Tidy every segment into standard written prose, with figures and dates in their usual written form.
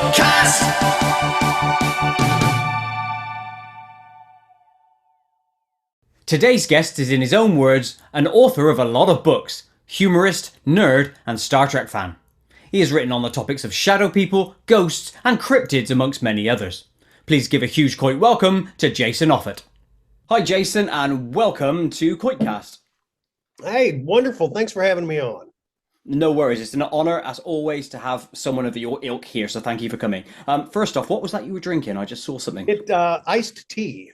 KoitCast. Today's guest is, in his own words, an author of a lot of books, humorist, nerd, and Star Trek fan. He has written on the topics of shadow people, ghosts, and cryptids, amongst many others. Please give a huge Koit welcome to Jason Offutt. Hi Jason, and welcome to KoitCast. Hey, wonderful. Thanks for having me on. No worries, it's an honour as always to have someone of your ilk here, so thank you for coming. First off, what was that you were drinking? I just saw something. Iced tea.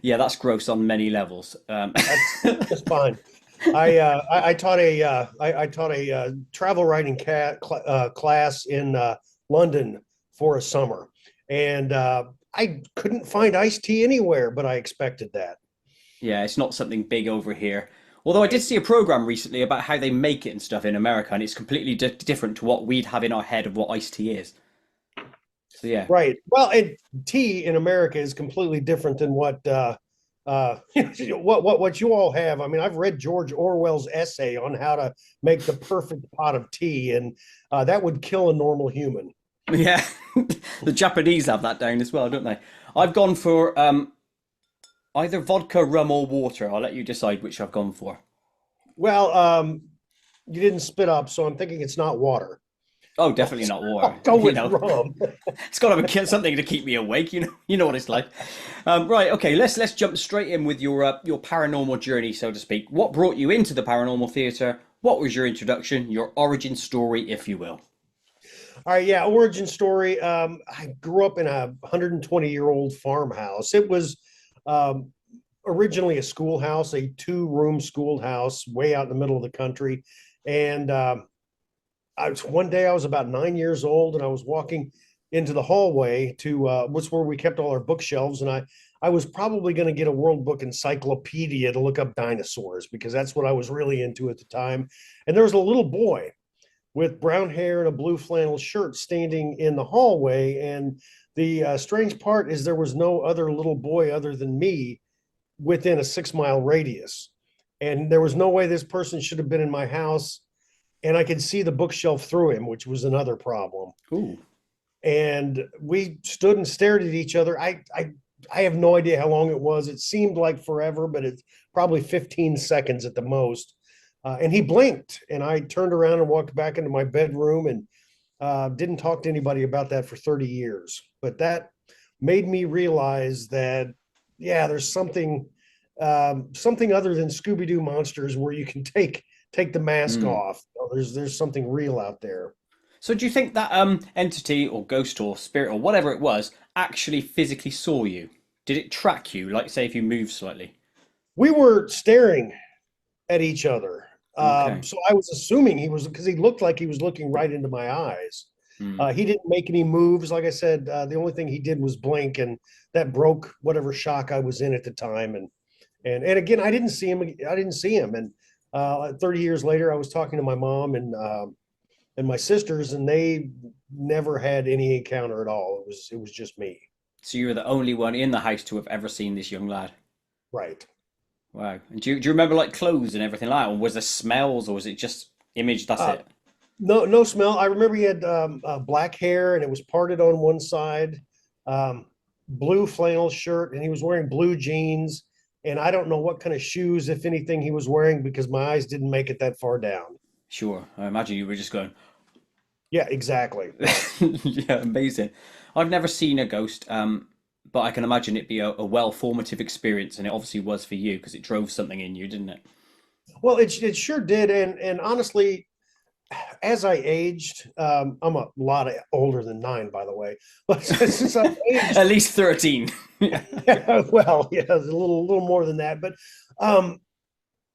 Yeah, that's gross on many levels. That's fine. I taught a travel writing class in London for a summer, and I couldn't find iced tea anywhere, but I expected that. Yeah, it's not something big over here. Although I did see a program recently about how they make it and stuff in America, and it's completely different to what we'd have in our head of what iced tea is. So yeah. Right. Well, and tea in America is completely different than what what you all have. I mean, I've read George Orwell's essay on how to make the perfect pot of tea, and that would kill a normal human. Yeah, the Japanese have that down as well, don't they? I've gone for either vodka, rum, or water. I'll let you decide which I've gone for. Well, you didn't spit up, so I'm thinking it's not water. Oh, definitely not water. I'll go with rum. It's got to be something to keep me awake. You know what it's like. Right. Okay. Let's jump straight in with your paranormal journey, so to speak. What brought you into the paranormal theatre? What was your introduction? Your origin story, if you will. All right. Yeah. Origin story. I grew up in a 120-year-old farmhouse. It was originally a schoolhouse, a 2-room schoolhouse, way out in the middle of the country, and one day I was about 9 years old, and I was walking into the hallway to what's where we kept all our bookshelves, and I was probably going to get a World Book Encyclopedia to look up dinosaurs because that's what I was really into at the time. And there was a little boy with brown hair and a blue flannel shirt standing in the hallway, and the strange part is there was no other little boy other than me within a 6-mile radius, and there was no way this person should have been in my house. And I could see the bookshelf through him, which was another problem. Ooh. And we stood and stared at each other. I have no idea how long it was. It seemed like forever, but it's probably 15 seconds at the most. And he blinked, and I turned around and walked back into my bedroom and didn't talk to anybody about that for 30 years. But that made me realize that, yeah, there's something other than Scooby-Doo monsters where you can take the mask off. There's something real out there. So do you think that entity or ghost or spirit or whatever it was actually physically saw you? Did it track you, like say if you moved slightly? We were staring at each other. Okay. So I was assuming he was, because he looked like he was looking right into my eyes. He didn't make any moves. Like I said, the only thing he did was blink, and that broke whatever shock I was in at the time. And again, I didn't see him. And 30 years later, I was talking to my mom and my sisters, and they never had any encounter at all. It was just me. So you were the only one in the house to have ever seen this young lad. Right. Wow. And do you remember like clothes and everything like that? Or was there smells, or was it just image, that's it? No smell. I remember he had black hair, and it was parted on one side, blue flannel shirt, and he was wearing blue jeans. And I don't know what kind of shoes, if anything, he was wearing because my eyes didn't make it that far down. Sure. I imagine you were just going, Yeah, exactly. yeah, amazing. I've never seen a ghost, but I can imagine it be a well formative experience, and it obviously was for you because it drove something in you, didn't it? Well, it sure did. And honestly, as I aged, I'm a lot older than 9, by the way, but since I aged, At least 13. well, yeah, a little more than that, but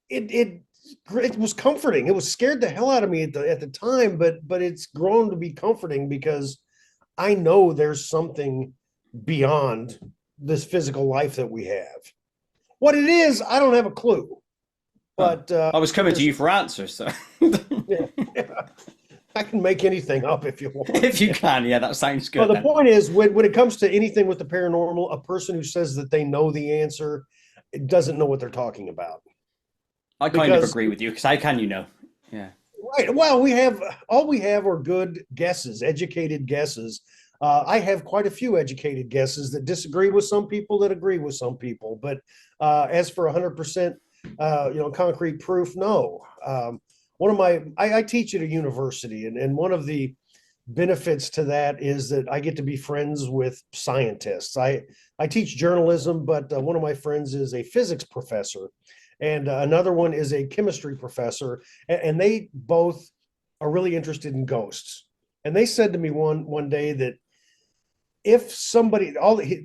it was comforting. It was scared the hell out of me at the time, but it's grown to be comforting because I know there's something beyond this physical life that we have. What it is, I don't have a clue. But I was coming to you for answers, so yeah, I can make anything up if you want. if you can, yeah, that sounds good. Well, the point is, when it comes to anything with the paranormal, a person who says that they know the answer doesn't know what they're talking about. I kind of agree with you because how can you know? Yeah. Right. Well, all we have are good guesses, educated guesses. I have quite a few educated guesses that disagree with some people, that agree with some people. But as for 100%, concrete proof, no. I teach at a university, and one of the benefits to that is that I get to be friends with scientists. I teach journalism, but one of my friends is a physics professor, and another one is a chemistry professor, and they both are really interested in ghosts. And they said to me one day that if somebody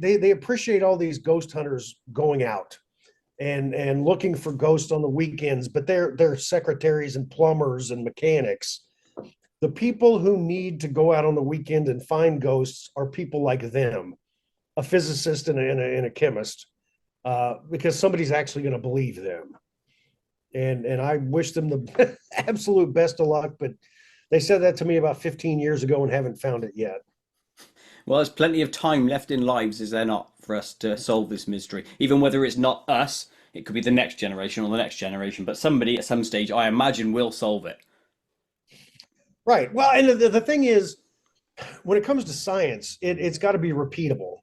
they appreciate all these ghost hunters going out and looking for ghosts on the weekends, but they're secretaries and plumbers and mechanics. The people who need to go out on the weekend and find ghosts are people like them, a physicist and a chemist, because somebody's actually going to believe them. And I wish them the absolute best of luck, but they said that to me about 15 years ago and haven't found it yet. Well, there's plenty of time left in lives, is there not, for us to solve this mystery? Even whether it's not us, it could be the next generation or the next generation, but somebody at some stage, I imagine, will solve it. Right. Well, and the thing is, when it comes to science, it's got to be repeatable.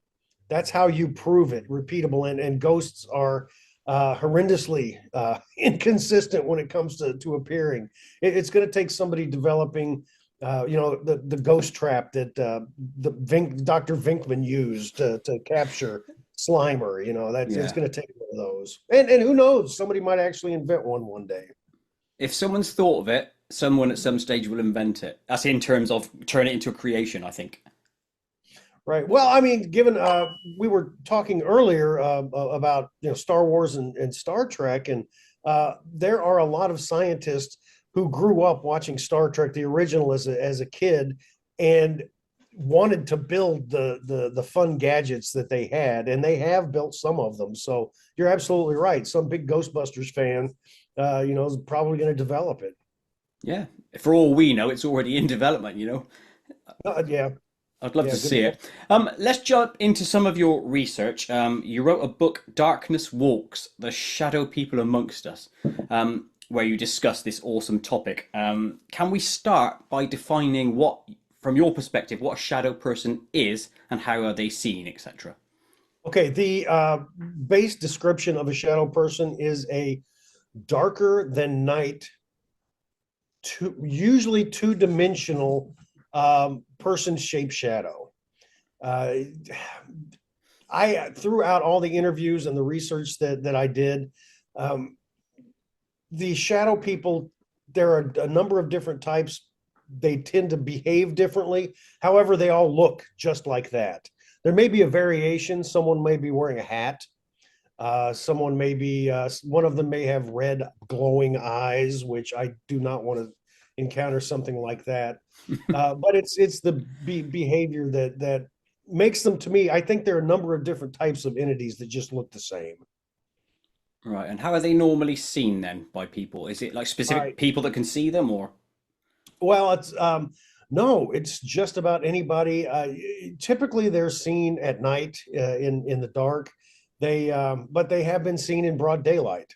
That's how you prove it, repeatable. And ghosts are horrendously inconsistent when it comes to appearing. It's going to take somebody developing, the ghost trap that Dr. Vinkman used to capture Slimer. It's Yeah. going to take one of those. And who knows? Somebody might actually invent one day. If someone's thought of it, someone at some stage will invent it. That's in terms of turn it into a creation, I think. Right. Well, I mean, given we were talking earlier about Star Wars and Star Trek, and there are a lot of scientists who grew up watching Star Trek, the original, as a kid, and wanted to build the fun gadgets that they had, and they have built some of them. So you're absolutely right. Some big Ghostbusters fan, is probably going to develop it. Yeah. For all we know, it's already in development. Yeah, I'd love yeah, to good see point. it. Let's jump into some of your research. You wrote a book, Darkness Walks, The Shadow People Amongst Us, where you discuss this awesome topic. Can we start by defining from your perspective, what a shadow person is and how are they seen, etc.? Okay, the base description of a shadow person is a darker than night, usually two-dimensional person shaped shadow. Uh, I throughout all the interviews and the research that I did, um, the shadow people, there are a number of different types. They tend to behave differently. However, they all look just like that. There may be a variation. Someone may be wearing a hat. Someone may be, one of them may have red glowing eyes, which I do not want to encounter something like that. But it's the behavior that makes them, to me. I think there are a number of different types of entities that just look the same. Right, and how are they normally seen then by people? Is it like All specific right. people that can see them, or? Well, it's no, it's just about anybody. Typically, they're seen at night in the dark. But they have been seen in broad daylight,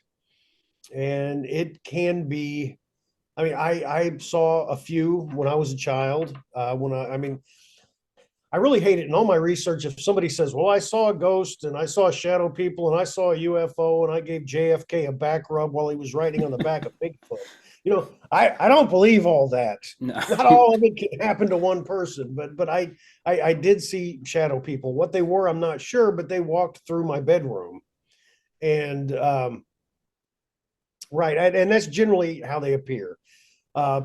and it can be. I mean, I saw a few when I was a child. I mean, I really hate it in all my research. If somebody says, "Well, I saw a ghost and I saw shadow people and I saw a UFO and I gave JFK a back rub while he was riding on the back of Bigfoot," I don't believe all that. No. Not all of it can happen to one person, but I did see shadow people. What they were, I'm not sure, but they walked through my bedroom, and right, and that's generally how they appear.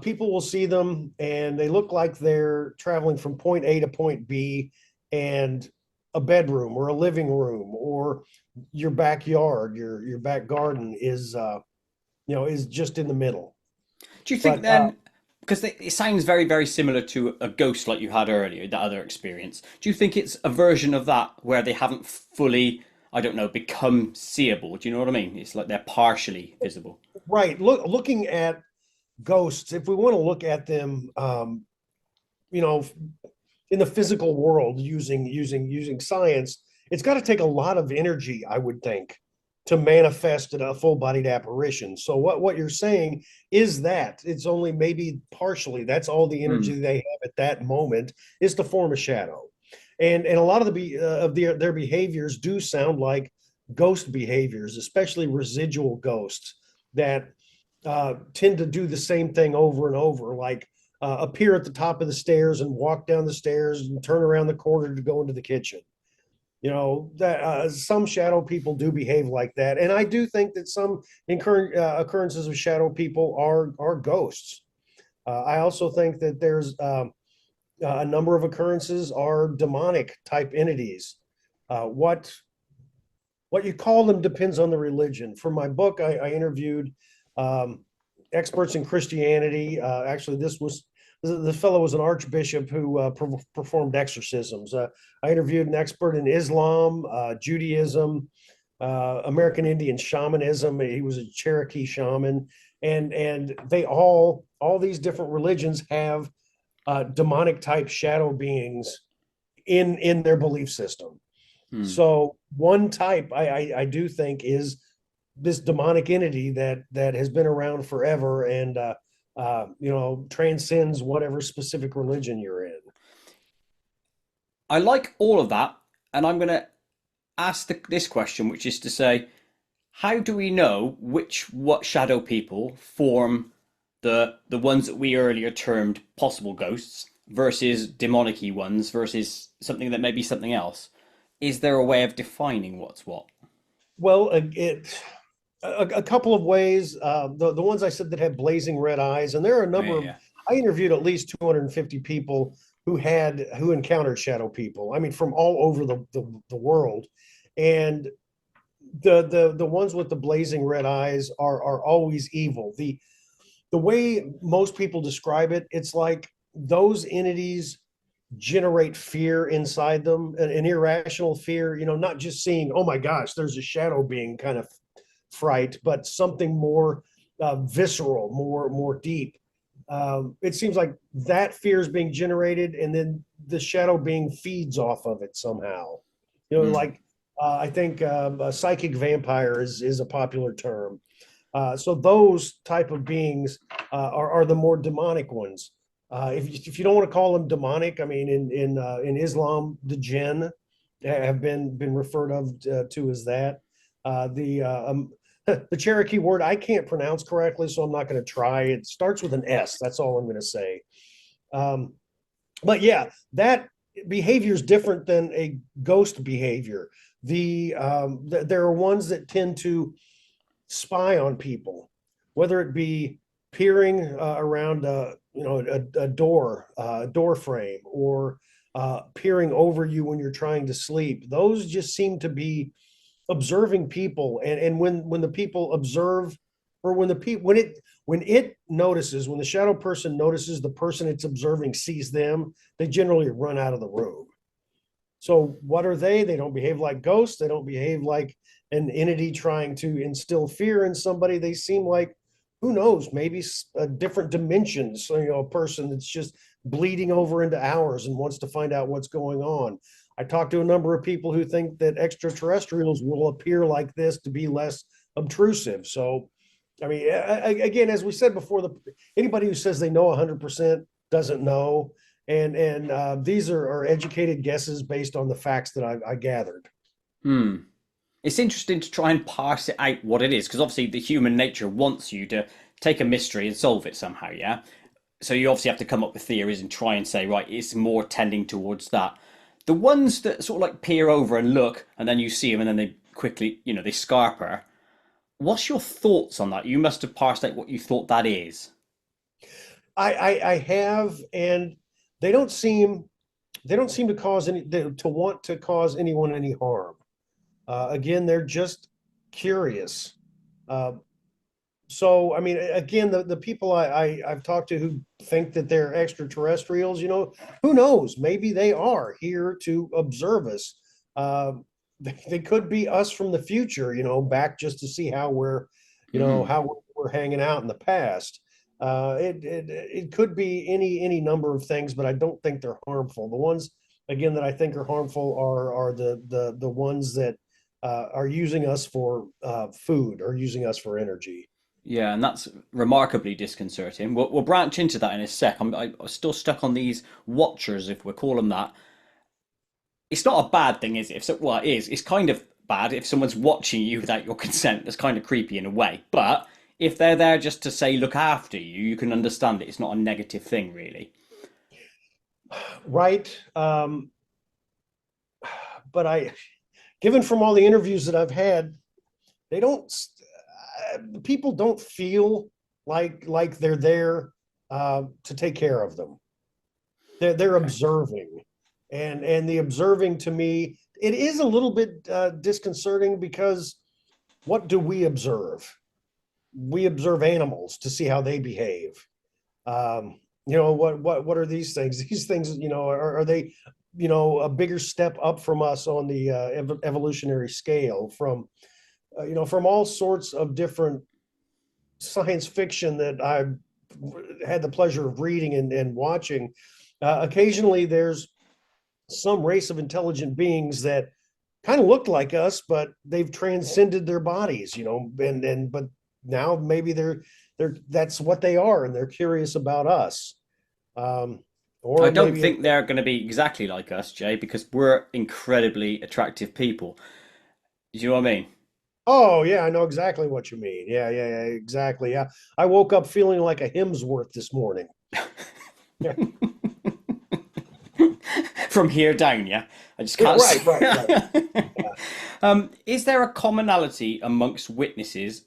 People will see them and they look like they're traveling from point A to point B, and a bedroom or a living room or your backyard, your back garden is just in the middle. Do you think But then, because it sounds very, very similar to a ghost like you had earlier, that other experience, do you think it's a version of that where they haven't fully, I don't know, become seeable? Do you know what I mean? It's like they're partially visible. right, looking at ghosts, if we want to look at them, you know, in the physical world using science, it's got to take a lot of energy, I would think, to manifest in a full-bodied apparition. So what you're saying is that it's only maybe partially, that's all the Hmm. energy they have at that moment is to form a shadow. and a lot of their behaviors do sound like ghost behaviors, especially residual ghosts that tend to do the same thing over and over, like appear at the top of the stairs and walk down the stairs and turn around the corner to go into the kitchen. That some shadow people do behave like that, and I do think that some occurrences of shadow people are ghosts. I also think that there's a number of occurrences are demonic type entities. What you call them depends on the religion. For my book, I interviewed um, experts in Christianity. Actually, the fellow was an archbishop who performed exorcisms. I interviewed an expert in Islam, Judaism, American Indian shamanism. He was a Cherokee shaman, and they all these different religions have demonic type shadow beings in their belief system. Hmm. So one type I do think is this demonic entity that has been around forever and transcends whatever specific religion you're in. I like all of that, and I'm going to ask this question, which is to say, how do we know what shadow people form the ones that we earlier termed possible ghosts versus demonic-y ones versus something that may be something else? Is there a way of defining what's what? Well, a couple of ways. The ones I said that have blazing red eyes, and there are a Oh, yeah, number of. yeah. I interviewed at least 250 people who encountered shadow people. I mean, from all over the world, and the ones with the blazing red eyes are always evil. The way most people describe it, it's like those entities generate fear inside them, an irrational fear, not just seeing, oh my gosh, there's a shadow being kind of fright, but something more visceral, more deep. It seems like that fear is being generated, and then the shadow being feeds off of it somehow. Hmm. Like I think a psychic vampire is a popular term. So those type of beings are the more demonic ones. If you don't want to call them demonic, I mean, in Islam, the jinn have been referred to as that. The Cherokee word I can't pronounce correctly, so I'm not going to try. It starts with an S. That's all I'm going to say. Um, but yeah, that behavior is different than a ghost behavior. There are ones that tend to spy on people, whether it be peering around a door frame, or peering over you when you're trying to sleep. Those just seem to be observing people, and when the people observe, or when the shadow person notices the person it's observing sees them, they generally run out of the room. So what are they? They don't behave like ghosts. They don't behave like an entity trying to instill fear in somebody. They seem like, who knows, maybe different dimensions. So, a person that's just bleeding over into ours and wants to find out what's going on. I talked to a number of people who think that extraterrestrials will appear like this to be less obtrusive. So, I mean, again, as we said before, anybody who says they know 100% doesn't know, and these are educated guesses based on the facts that I gathered. Hmm. It's interesting to try and parse it out what it is, because obviously the human nature wants you to take a mystery and solve it somehow, yeah? So you obviously have to come up with theories and try and say, right, it's more tending towards that. The ones that sort of like peer over and look, and then you see them, and then they quickly, they scarper. What's your thoughts on that? You must have parsed out what you thought that is. I have, and they don't seem to cause to want to cause anyone any harm. Again, they're just curious. Uh, so I mean, again, the people I've talked to who think that they're extraterrestrials, who knows? Maybe they are here to observe us. Uh, they could be us from the future, back just to see how Hmm. we're hanging out in the past. It could be any number of things, but I don't think they're harmful. The ones again that I think are harmful are the ones that are using us for food or using us for energy. Yeah, and that's remarkably disconcerting. We'll branch into that in a sec. I'm still stuck on these watchers, if we call them that. it's not a bad thing, is it? If so, well, it is. It's kind of bad if someone's watching you without your consent. That's kind of creepy in a way. But if they're there just to say look after you, you can understand it. It's not a negative thing, really. Right. But given from all the interviews that I've had, they don't, people don't feel like they're there to take care of them. They're Okay. observing, and the observing to me, it is a little bit disconcerting because what do we observe? We observe animals to see how they behave. What are these things? These things, are they, a bigger step up from us on the evolutionary scale, from from all sorts of different science fiction that I've had the pleasure of reading and watching. Occasionally, there's some race of intelligent beings that kind of look like us, but they've transcended their bodies, and but now maybe they're that's what they are, and they're curious about us. Um, I or don't maybe, think they're going to be exactly like us, Jay, because we're incredibly attractive people. Do you know what I mean? oh yeah, I know exactly what you mean. Yeah, exactly. Yeah, I woke up feeling like a Hemsworth this morning. Yeah, From here down, yeah. I just yeah, can't right. see. Is there a commonality amongst witnesses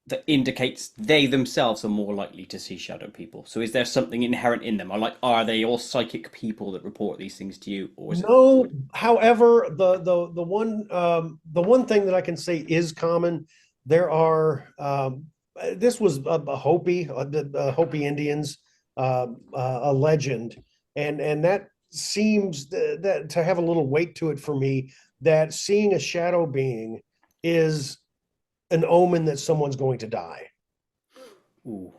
that indicates they themselves are more likely to see shadow people? So is there something inherent in them? Or like, are they all psychic people that report these things to you, or is it? No, however, the one thing that I can say is common, there are this was a Hopi, the Hopi Indians, a legend, and that seems that to have a little weight to it for me, that seeing a shadow being is an omen that someone's going to die. Ooh,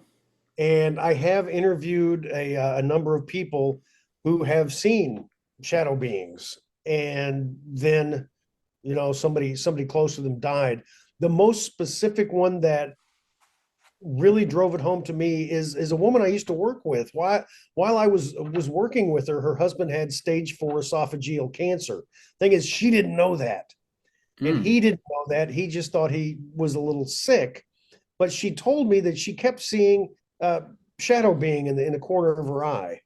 And I have interviewed a number of people who have seen shadow beings, and then somebody close to them died. The most specific one that really drove it home to me is a woman I used to work with. While I was working with her, her husband had stage 4 esophageal cancer. Thing is, she didn't know that, and mm. he didn't know that. He just thought he was a little sick. But she told me that she kept seeing shadow being in the corner of her eye,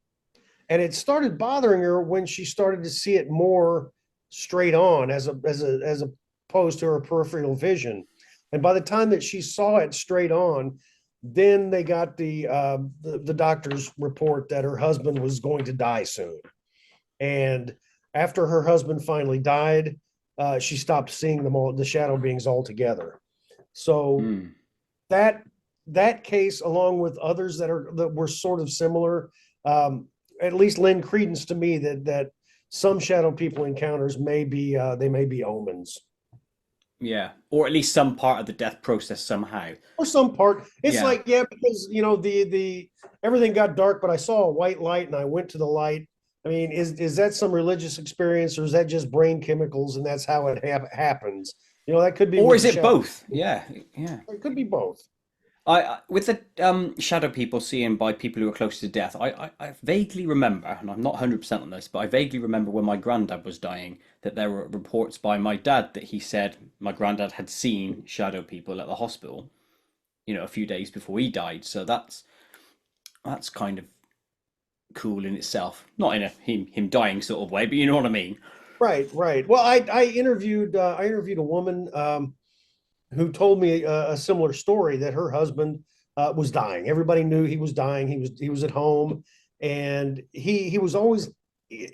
and it started bothering her when she started to see it more straight on, as opposed to her peripheral vision. And by the time that she saw it straight on, then they got the doctor's report that her husband was going to die soon. And after her husband finally died, she stopped seeing the shadow beings altogether. So Mm. that that case, along with others that were sort of similar, at least lend credence to me that some shadow people encounters may be they may be omens, Yeah, or at least some part of the death process somehow. or some part. It's Yeah. like, yeah, because the everything got dark, but I saw a white light and I went to the light. I mean, is that some religious experience, or is that just brain chemicals and that's how it happens? That could be Or with is the it shadow. both? Yeah, yeah. It could be both. With the shadow people seen by people who are close to death, I vaguely remember, and I'm not 100% on this, but I vaguely remember when my granddad was dying that there were reports by my dad that he said my granddad had seen shadow people at the hospital, a few days before he died. So that's kind of cool in itself. Not in a him dying sort of way, but you know what I mean. Right. Well, I interviewed a woman who told me a similar story, that her husband was dying. Everybody knew he was dying. He was at home, and he was always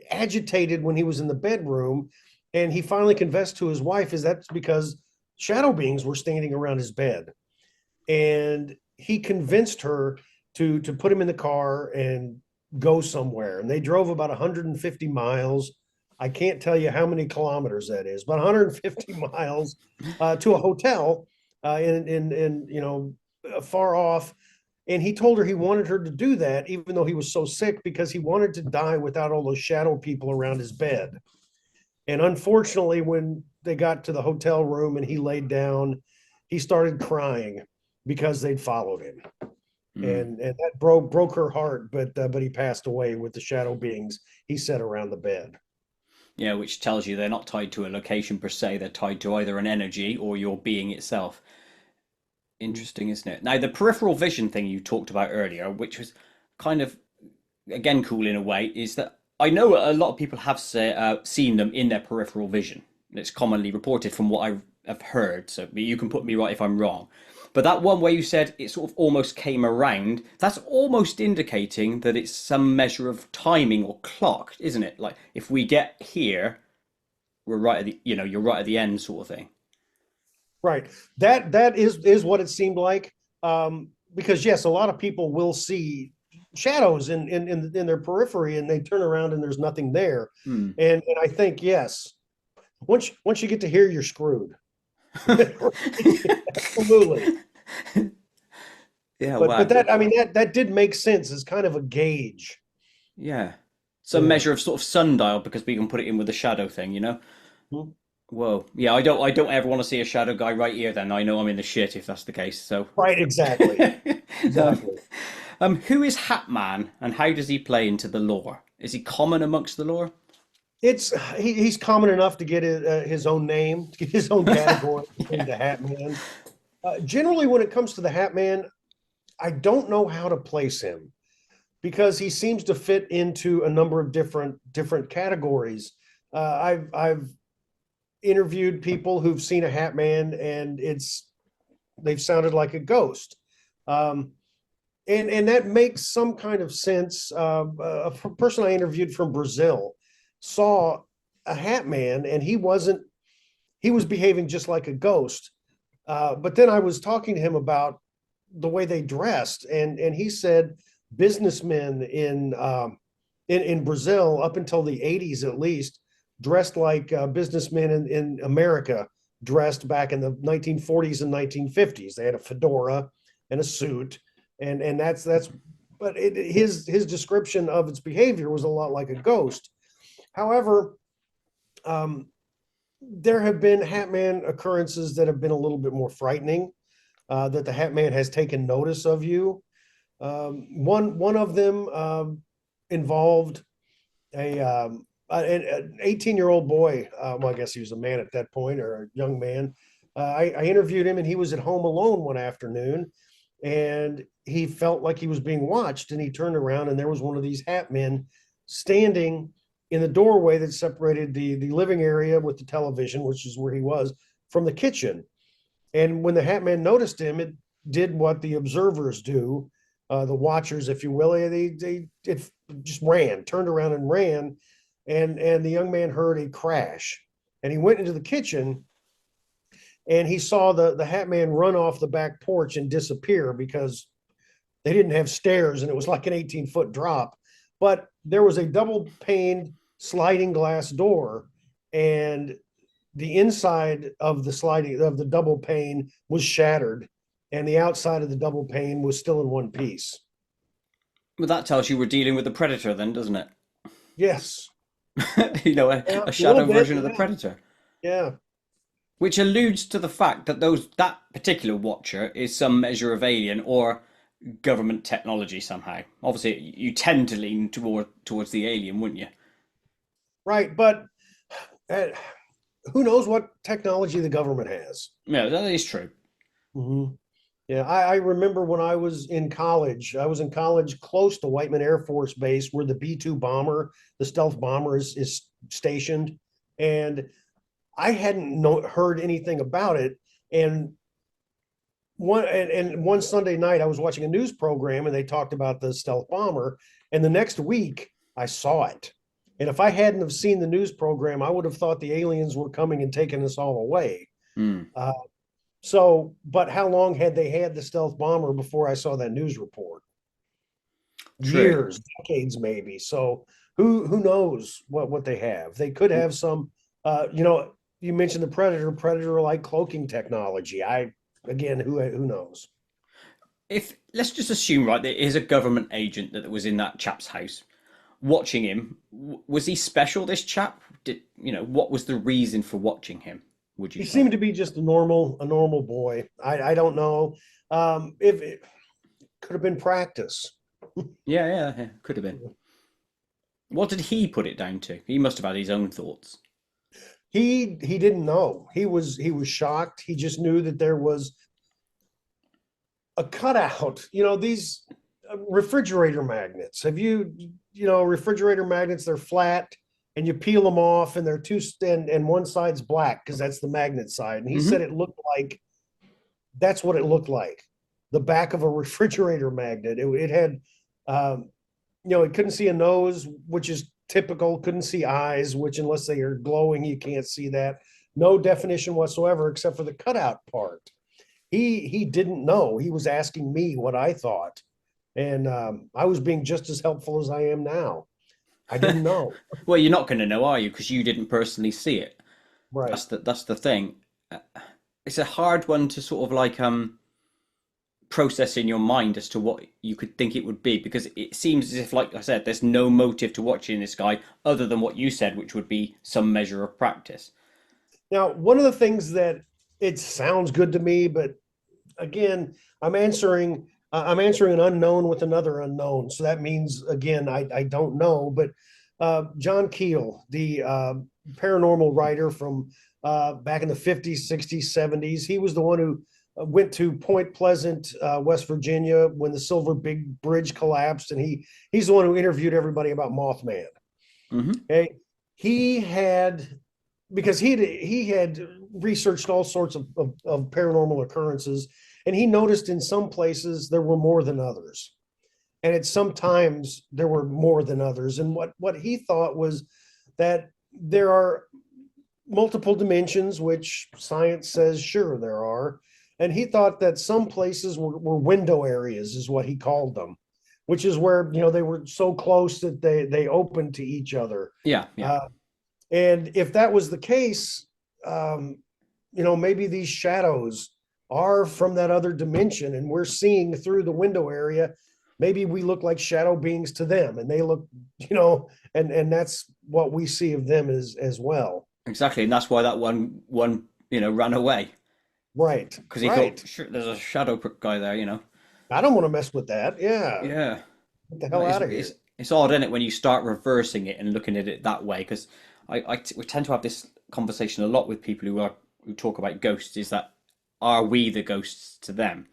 agitated when he was in the bedroom. And he finally confessed to his wife, is that's because shadow beings were standing around his bed, and he convinced her to put him in the car and go somewhere. And they drove about 150 miles. I can't tell you how many kilometers that is, but 150 miles to a hotel in far off. And he told her he wanted her to do that, even though he was so sick, because he wanted to die without all those shadow people around his bed. And unfortunately, when they got to the hotel room and he laid down, he started crying because they'd followed him, Mm. and that broke her heart. But he passed away with the shadow beings he set around the bed. Yeah, which tells you they're not tied to a location per se, they're tied to either an energy or your being itself. Interesting, isn't it? Now, the peripheral vision thing you talked about earlier, which was kind of, again, cool in a way, is that I know a lot of people have seen them in their peripheral vision. It's commonly reported from what I've heard, so you can put me right if I'm wrong. But that one where you said it sort of almost came around, that's almost indicating that it's some measure of timing or clock, isn't it? Like if we get here, we're right at the, you're right at the end sort of thing. Right. That is what it seemed like. Because yes, a lot of people will see shadows in their periphery, and they turn around and there's nothing there. Hmm. And I think yes, once you get to here, you're screwed. Absolutely. Yeah, But wow. that, I mean, that did make sense as kind of a gauge. Yeah. Some Yeah. measure of sort of sundial because we can put it in with the shadow thing, you know? Hmm. Whoa. Yeah, I don't ever want to see a shadow guy right here then. I know I'm in the shit if that's the case. So Right. Exactly. um, Exactly. who is Hat Man and how does he play into the lore? Is he common amongst the lore? He's common enough to get his own name, to get his own category, the Hat Man. Generally, when it comes to the Hat Man, I don't know how to place him because he seems to fit into a number of different categories. I've interviewed people who've seen a Hat Man, and they've sounded like a ghost. Um, and that makes some kind of sense. A person I interviewed from Brazil saw a Hat Man, and he was behaving just like a ghost. But then I was talking to him about the way they dressed, and he said businessmen in Brazil up until the 80s at least dressed like businessmen in America dressed back in the 1940s and 1950s. They had a fedora and a suit, and that's. But his description of its behavior was a lot like a ghost. However, um, there have been Hat Man occurrences that have been a little bit more frightening. That the Hat Man has taken notice of you. One of them involved an 18-year-old boy. Well, I guess he was a man at that point or a young man. I interviewed him, and he was at home alone one afternoon, and he felt like he was being watched. And he turned around, and there was one of these Hat Men standing in the doorway that separated the living area with the television, which is where he was, from the kitchen. And when the Hat Man noticed him, it did what the observers do, the watchers, if you will. It just ran, turned around and ran, and the young man heard a crash, and he went into the kitchen, and he saw the Hat Man run off the back porch and disappear because they didn't have stairs, and it was like an 18-foot drop. But there was a double paned sliding glass door, and the inside of the double pane was shattered, and the outside of the double pane was still in one piece. Well, that tells you we're dealing with the predator then, doesn't it? Yes. Yeah, A a little shadow bit. version of the Yeah. predator. Yeah. Which alludes to the fact that that particular watcher is some measure of alien or government technology somehow. Obviously, you tend to lean towards the alien, wouldn't you? Right. But uh, who knows what technology the government has? Yeah, that is true. Mhm. Yeah, I remember when I was in college close to Whiteman Air Force Base where the B 2 bomber, the stealth bomber, is stationed. And I hadn't heard anything about it. And one Sunday night, I was watching a news program, and they talked about the stealth bomber. And the next week, I saw it. And if I hadn't have seen the news program, I would have thought the aliens were coming and taking us all away. Hmm. Uh, but how long had they had the stealth bomber before I saw that news report? True. Years, decades, maybe. So who knows what they have? They could have some. You mentioned the predator like cloaking technology. Again, who knows? If let's just assume, right, there is a government agent that was in that chap's house watching him. Was he special? This chap? What was the reason for watching him? Would you He say? seemed to be just a normal boy. I don't know if it could have been practice. Yeah, yeah, yeah, could have been. What did he put it down to? He must have had his own thoughts. He didn't know. He was shocked. He just knew that there was a cutout. These refrigerator magnets. Have refrigerator magnets? They're flat, and you peel them off, and they're and one side's black because that's the magnet side. And he said it looked like that's what it looked like, the back of a refrigerator magnet. It had, it couldn't see a nose, which is typical. Couldn't see eyes, which unless they are glowing, you can't see that. No definition whatsoever except for the cutout part. He didn't know. He was asking me what I thought, and I was being just as helpful as I am now. I didn't know. Well, you're not going to know, are you? Because you didn't personally see it. Right. That's the thing. It's a hard one to sort of like process in your mind as to what you could think it would be, because it seems as if, like I said, there's no motive to watching this guy other than what you said, which would be some measure of practice. Now, one of the things that it sounds good to me, but again, I'm answering an unknown with another unknown. So that means, again, I don't know. But John Keel, the paranormal writer from back in the 50s, 60s, 70s, he was the one who went to Point Pleasant, West Virginia, when the Silver Big Bridge collapsed, and he's the one who interviewed everybody about Mothman. Okay, he had because he had researched all sorts of paranormal occurrences, and he noticed in some places there were more than others, and at sometimes there were more than others. And what he thought was that there are multiple dimensions, which science says sure there are. And he thought that some places were window areas, is what he called them, which is where they were so close that they opened to each other. Yeah, yeah. And if that was the case, maybe these shadows are from that other dimension, and we're seeing through the window area. Maybe we look like shadow beings to them, and they look, and that's what we see of them as well. Exactly, and that's why that one ran away, Right, because he thought, right. sure, there's a shadow guy there. I don't want to mess with that. Yeah, Yeah, get the no, hell out of here. it's odd, isn't it, when you start reversing it and looking at it that way? Because we tend to have this conversation a lot with people who talk about ghosts. Is that, are we the ghosts to them?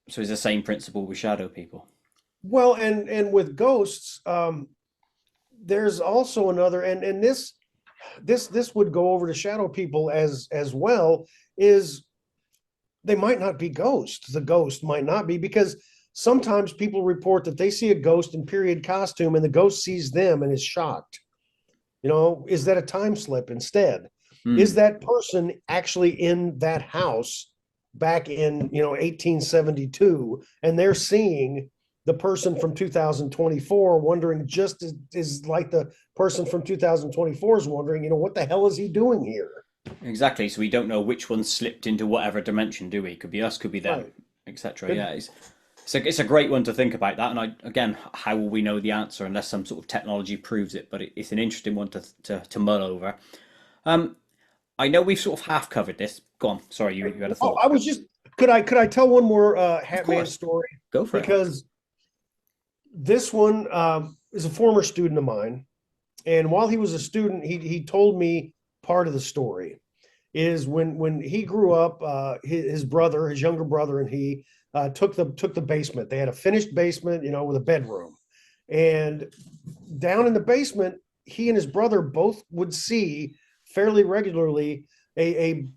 So it's the same principle with shadow people. Well, and with ghosts, there's also another, and this would go over to shadow people as well. Is they might not be ghosts. The ghost might not be, because sometimes people report that they see a ghost in period costume, and the ghost sees them and is shocked. Is that a time slip instead? Is Hmm. that person actually in that house back in 1872, and they're seeing the person from 2024, wondering just as like the person from 2024 is wondering, what the hell is he doing here? Exactly. So we don't know which one slipped into whatever dimension, do we? Could be us, could be them, Right. etc. Could Yeah, it's a great one to think about that. And again, how will we know the answer unless some sort of technology proves it? But it's an interesting one to mull over. Um, I know we've sort of half covered this. Go on. Sorry, you had a Oh, thought. I was just could I tell one more Of Hat Man course, story? go for it. Because this one is a former student of mine, and while he was a student, he told me part of the story. Is when he grew up, his brother, his younger brother, and he took the basement. They had a finished basement, with a bedroom, and down in the basement, he and his brother both would see fairly regularly a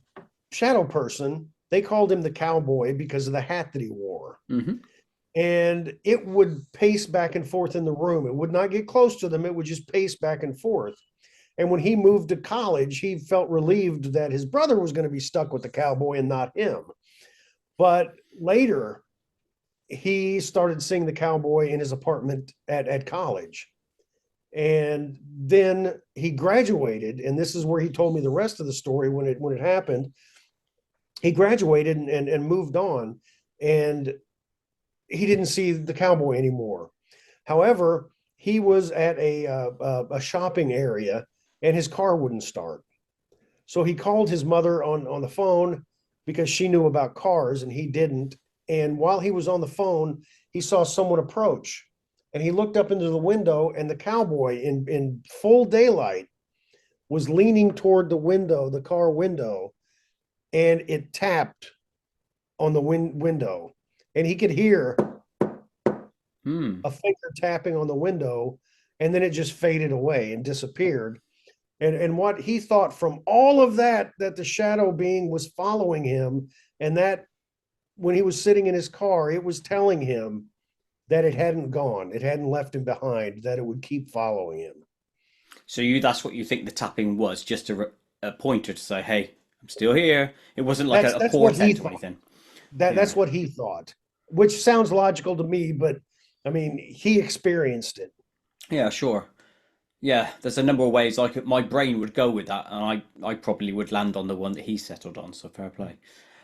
shadow person. They called him the cowboy because of the hat that he wore, Hmm. and it would pace back and forth in the room. It would not get close to them. It would just pace back and forth. And when he moved to college, he felt relieved that his brother was going to be stuck with the cowboy and not him. But later, he started seeing the cowboy in his apartment at college. And then he graduated, and this is where he told me the rest of the story when it happened. He graduated and moved on, and he didn't see the cowboy anymore. However, he was at a shopping area, and his car wouldn't start. So he called his mother on the phone because she knew about cars and he didn't. And while he was on the phone, he saw someone approach. and he looked up into the window, and the cowboy in full daylight was leaning toward the window, the car window, and it tapped on the window, and he could hear Hmm. a finger tapping on the window, and then it just faded away and disappeared. And what he thought from all of that, that the shadow being was following him, and that when he was sitting in his car, it was telling him that it hadn't gone, it hadn't left him behind, that it would keep following him. So that's what you think the tapping was, just a pointer to say, "Hey, I'm still here." It wasn't like That's a that's what he portent or thought. anything. That's Yeah. what he thought, which sounds logical to me, but I mean, he experienced it. Yeah, sure. Yeah, there's a number of ways my brain would go with that, and I probably would land on the one that he settled on. So fair play.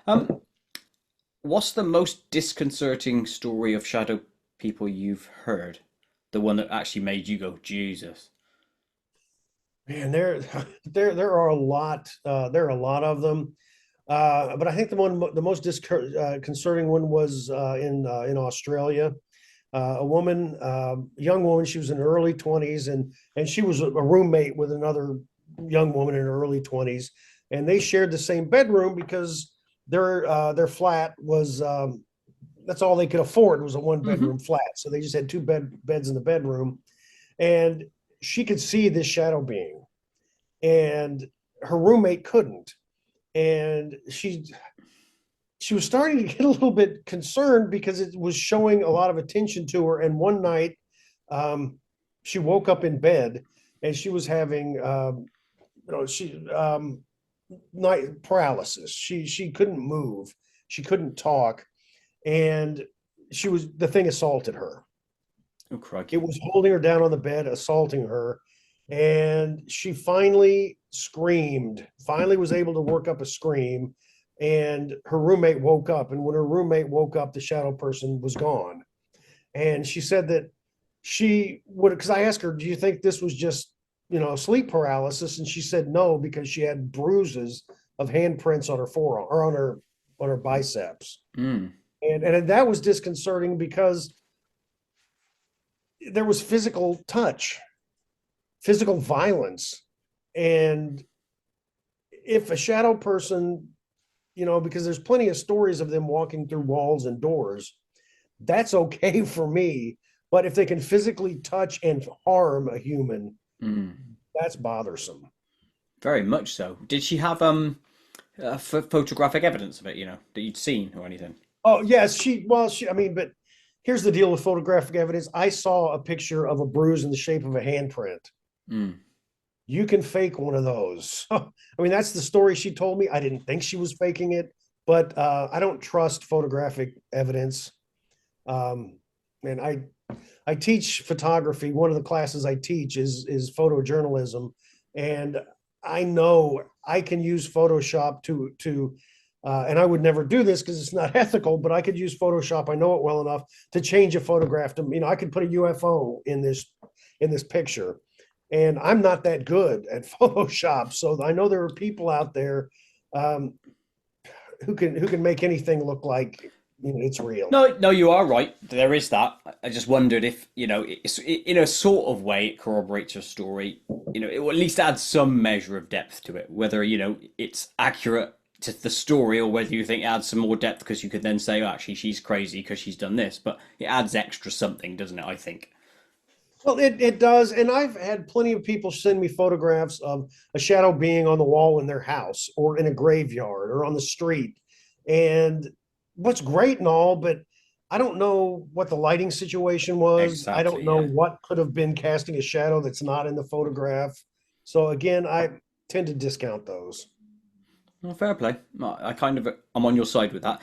Um, what's the most disconcerting story of shadow people you've heard? The one that actually made you go, Jesus. Man, there are a lot. There are a lot of them. But I think the most disconcerting one was in Australia. A woman, young woman, she was in her early 20s, and she was a roommate with another young woman in her early 20s, and they shared the same bedroom because their flat was that's all they could afford, was a one Hmm. bedroom flat. So they just had two beds in the bedroom, and she could see this shadow being, and her roommate couldn't, and she was starting to get a little bit concerned because it was showing a lot of attention to her. And one night, um, she woke up in bed, and she was having, she night paralysis. She couldn't move, she couldn't talk, and the thing assaulted her. Oh, It crikey. was holding her down on the bed, assaulting her, and she finally screamed. Finally, was able to work up a scream, and her roommate woke up. And when her roommate woke up, the shadow person was gone. And she said that she would, because I asked her, "Do you think this was just sleep paralysis?" And she said no, because she had bruises of handprints on her forearm, or on her biceps. Mm. And that was disconcerting because there was physical touch, physical violence. And if a shadow person, because there's plenty of stories of them walking through walls and doors, that's okay for me. But if they can physically touch and harm a human, Mm. that's bothersome. Very much so. Did she have photographic evidence of it? That you'd seen or anything? Oh, yes, I mean, but here's the deal with photographic evidence. I saw a picture of a bruise in the shape of a handprint. Mm. You can fake one of those. I mean, that's the story she told me. I didn't think she was faking it, but I don't trust photographic evidence. And I teach photography. One of the classes I teach is photojournalism, and I know I can use Photoshop to and I would never do this because it's not ethical, but I could use Photoshop. I know it well enough to change a photograph to, I could put a UFO in this picture, and I'm not that good at Photoshop. So I know there are people out there um, who can make anything look like it's real. No, no, you are right. There is that. I just wondered if, in a sort of way, it corroborates your story. It will at least add some measure of depth to it. Whether, it's accurate to the story or whether you think it adds some more depth because you could then say, oh, actually, she's crazy because she's done this. But it adds extra something, doesn't it? I think. Well, it does. And I've had plenty of people send me photographs of a shadow being on the wall in their house or in a graveyard or on the street. And what's great and all, but I don't know what the lighting situation was. I don't Exactly, know yeah. what could have been casting a shadow that's not in the photograph. So again, I tend to discount those. Well, fair play. I kind of I'm on your side with that.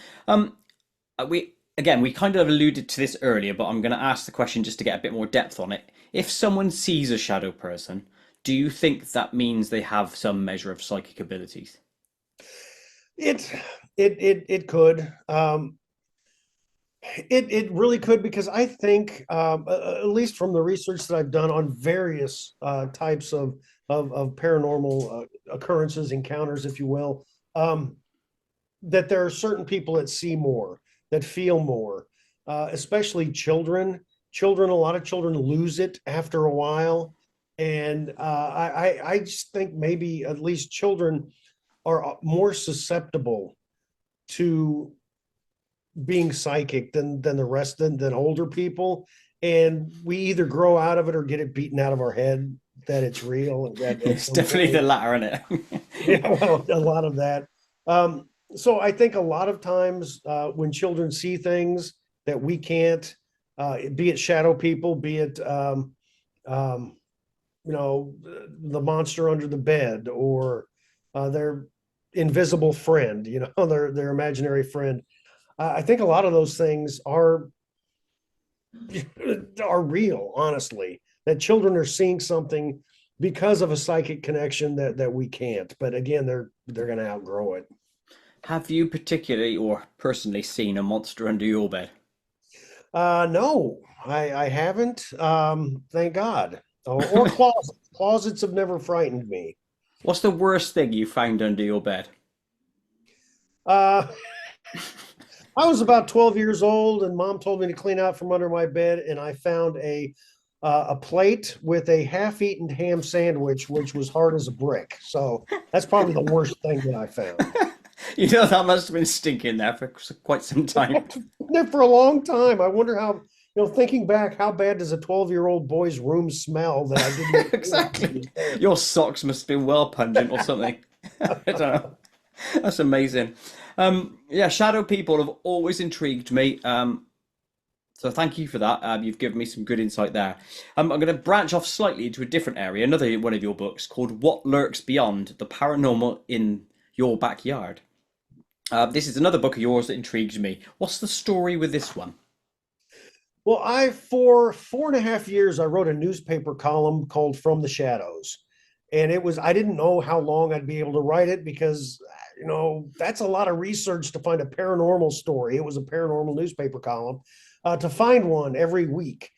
We kind of alluded to this earlier, but I'm going to ask the question just to get a bit more depth on it. If someone sees a shadow person, do you think that means they have some measure of psychic abilities? It it could. It really could, because I think, at least from the research that I've done on various types of paranormal occurrences, encounters, if you will, that there are certain people that see more, that feel more, especially children. children, a lot of children lose it after a while. And I just think maybe at least children are more susceptible to being psychic than the rest than older people. And we either grow out of it or get it beaten out of our head that it's real and that at It's some definitely the point. latter, isn't it? Yeah, well, a lot of that. So I think a lot of times when children see things that we can't, be it shadow people, be it um, the monster under the bed, or their invisible friend, their imaginary friend. I think a lot of those things are real, honestly. That children are seeing something because of a psychic connection that we can't. But again, they're going to outgrow it. Have you particularly or personally seen a monster under your bed? No, I haven't. Thank God. Or closets. Closets have never frightened me. What's the worst thing you found under your bed? Uh, I was about 12 years old, and Mom told me to clean out from under my bed, and I found a plate with a half-eaten ham sandwich, which was hard as a brick. So that's probably the worst thing that I found. You know, that must have been stinking there for quite some time. There for a long time. I wonder how, thinking back, how bad does a 12-year-old boy's room smell that I didn't Exactly. even know? Your socks must have been well pungent or something. I don't know. That's amazing. Yeah, shadow people have always intrigued me. So thank you for that. You've given me some good insight there. I'm going to branch off slightly into a different area, another one of your books called What Lurks Beyond the Paranormal in Your Backyard. This is another book of yours that intrigues me. What's the story with this one? Well, for 4.5 years, I wrote a newspaper column called From the Shadows. And I didn't know how long I'd be able to write it because, that's a lot of research to find a paranormal story. It was a paranormal newspaper column, to find one every week.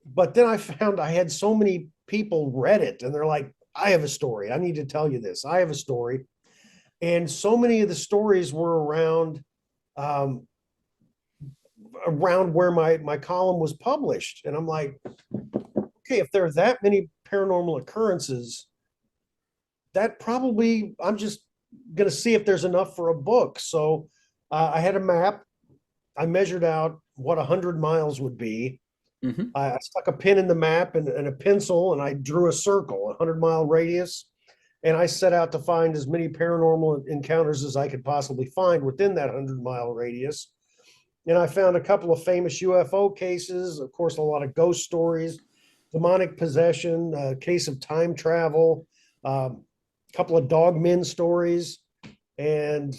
But then I found I had so many people read it and they're like, I have a story. I need to tell you this. I have a story. And so many of the stories were um, around where my column was published. And I'm like, okay, if there are that many paranormal occurrences, that probably I'm just going to see if there's enough for a book. So I had a map. I measured out what 100 miles would be. Hmm. I stuck a pin in the map and a pencil, and I drew a circle, a 100-mile radius. And I set out to find as many paranormal encounters as I could possibly find within that 100-mile radius. And I found a couple of famous UFO cases, of course, a lot of ghost stories, demonic possession, a case of time travel, a couple of dogmen stories. And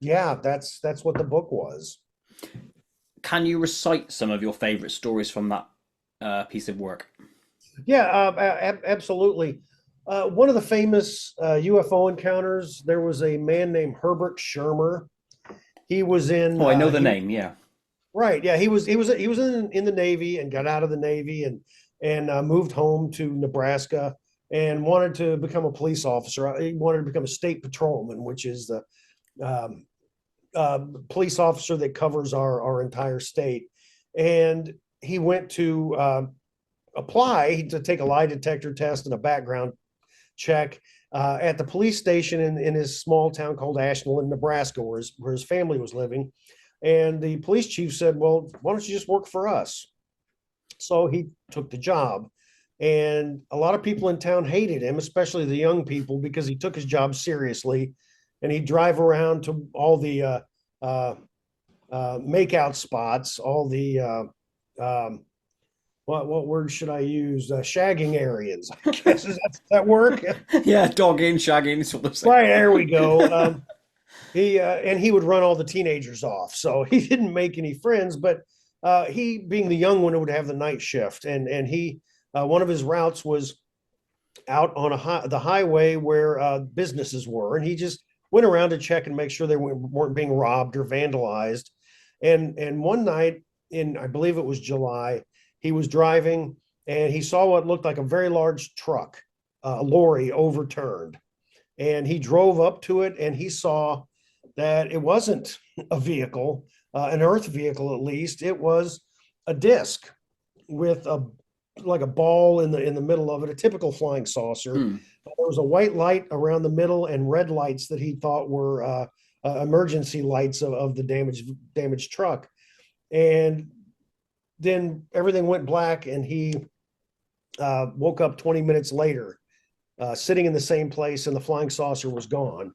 yeah, that's what the book was. Can you recite some of your favorite stories from that piece of work? Yeah, absolutely. One of the famous UFO encounters, there was a man named Herbert Shermer. He was in Oh, I know the name. Yeah. right. Yeah, he was in the Navy and got out of the Navy and moved home to Nebraska and wanted to become a police officer. He wanted to become a state patrolman, which is the um, police officer that covers our entire state. And he went to apply to take a lie detector test and a background check at the police station in his small town called Ashland, Nebraska, where his family was living. And the police chief said, well, why don't you just work for us? So he took the job. And a lot of people in town hated him, especially the young people, because he took his job seriously. And he'd drive around to all the uh, makeout spots, all the what word should I use? Shagging areas, I guess. Does that work? Yeah, dogging, shagging, sort of thing. Right, there we go. He would run all the teenagers off, so he didn't make any friends. But he, being the young one, would have the night shift, and he one of his routes was out on the highway where businesses were, and he just went around to check and make sure they weren't being robbed or vandalized. And one night in, I believe it was July, he was driving and he saw what looked like a very large truck, lorry overturned, and he drove up to it and he saw that it wasn't a vehicle, an earth vehicle at least. It was a disc with a like a ball in the middle of it, a typical flying saucer. Hmm. There was a white light around the middle and red lights that he thought were emergency lights of the damaged truck. And then everything went black, and he woke up 20 minutes later, sitting in the same place, and the flying saucer was gone.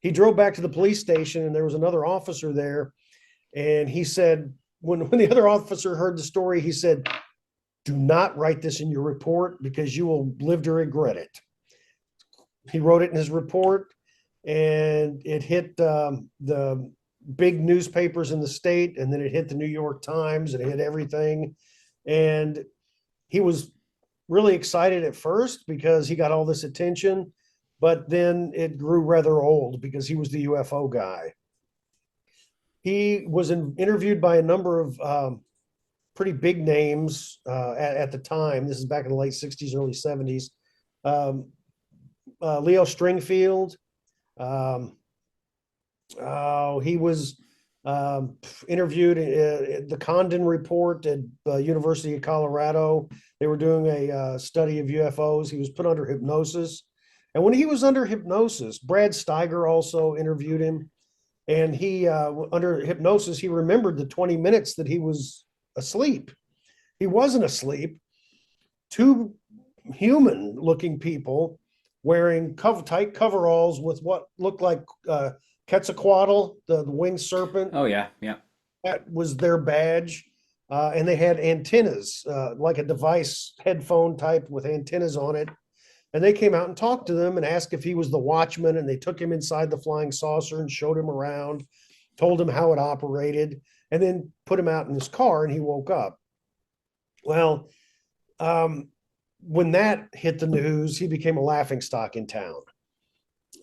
He drove back to the police station, and there was another officer there. And he said, when the other officer heard the story, he said, "Do not write this in your report because you will live to regret it." He wrote it in his report, and it hit the big newspapers in the state, and then it hit the New York Times, and it hit everything. And he was really excited at first because he got all this attention, but then it grew rather old because he was the UFO guy. He was interviewed by a number of pretty big names at the time. This is back in the late 60s, early 70s. Leo Stringfield. He was interviewed at the Condon Report at University of Colorado. They were doing a study of UFOs. He was put under hypnosis. And when he was under hypnosis, Brad Steiger also interviewed him. And he, under hypnosis, he remembered the 20 minutes that he was asleep. He wasn't asleep. Two human-looking people wearing tight coveralls with what looked like Quetzalcoatl, the winged serpent. Oh yeah, yeah. That was their badge. And they had antennas, like a device, headphone type with antennas on it. And they came out and talked to them and asked if he was the watchman. And they took him inside the flying saucer and showed him around, told him how it operated, and then put him out in his car, and he woke up. Well, when that hit the news, he became a laughingstock in town.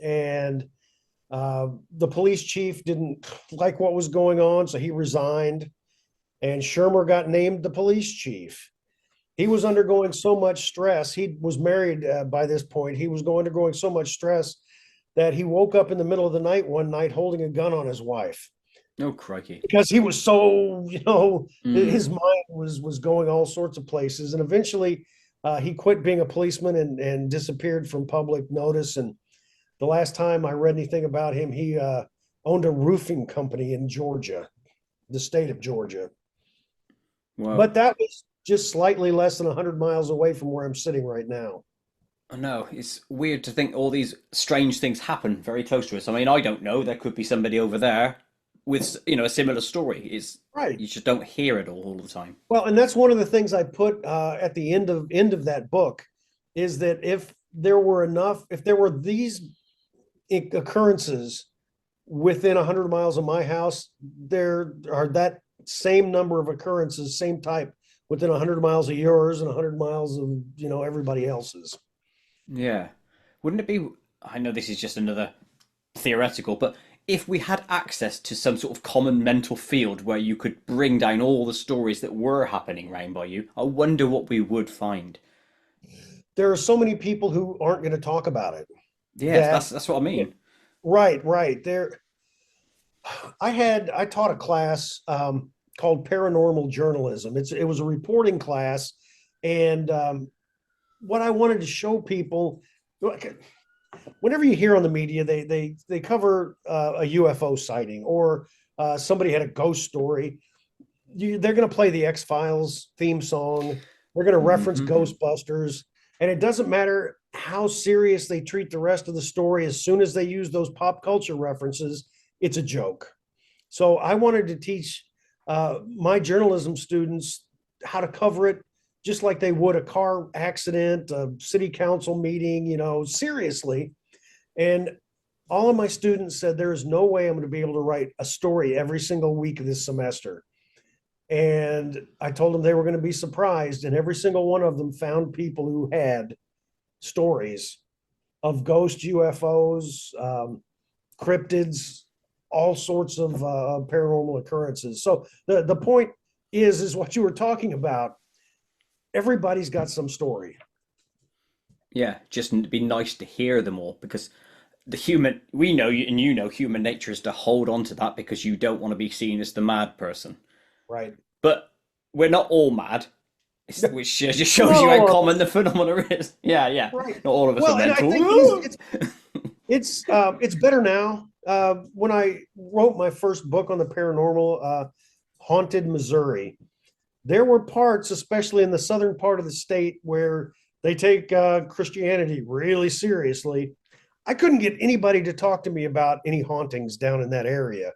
And the police chief didn't like what was going on, so he resigned. And Shermer got named the police chief. He was undergoing so much stress. He was married by this point. He was undergoing so much stress that he woke up in the middle of the night one night holding a gun on his wife. Oh crikey! Because he was so, his mind was going all sorts of places. And eventually he quit being a policeman and disappeared from public notice. And the last time I read anything about him, he owned a roofing company in Georgia, the state of Georgia. Wow. But that was just slightly less than 100 miles away from where I'm sitting right now. I know, it's weird to think all these strange things happen very close to us. I mean, I don't know. There could be somebody over there with, a similar story. It's Right. You just don't hear it all the time. Well, and that's one of the things I put at the end of that book, is that if there were these occurrences within 100 miles of my house, there are that same number of occurrences, same type, within 100 miles of yours and 100 miles of everybody else's. Yeah. Wouldn't it be, I know this is just another theoretical, but if we had access to some sort of common mental field where you could bring down all the stories that were happening round by you, I wonder what we would find. There are so many people who aren't going to talk about it. Yes, that's what I mean. Right. I taught a class called paranormal journalism. It was a reporting class, and what I wanted to show people, whenever you hear on the media, they cover a UFO sighting, or somebody had a ghost story. They're going to play the X-Files theme song. They're going to reference Ghostbusters, and it doesn't matter how serious they treat the rest of the story. As soon as they use those pop culture references, it's a joke. So I wanted to teach my journalism students how to cover it just like they would a car accident, a city council meeting, seriously. And all of my students said, there is no way I'm going to be able to write a story every single week of this semester. And I told them they were going to be surprised. And every single one of them found people who had stories of ghost UFOs, cryptids, all sorts of paranormal occurrences. So the point is what you were talking about. Everybody's got some story. Yeah, just it'd be nice to hear them all, because we know, and human nature is to hold on to that because you don't want to be seen as the mad person. Right. But we're not all mad. Which just shows you how No, common the phenomenon is. Yeah, yeah. right. Not all of us are Well, and I mental. think it's better now. When I wrote my first book on the paranormal, Haunted Missouri, there were parts, especially in the southern part of the state, where they take Christianity really seriously. I couldn't get anybody to talk to me about any hauntings down in that area.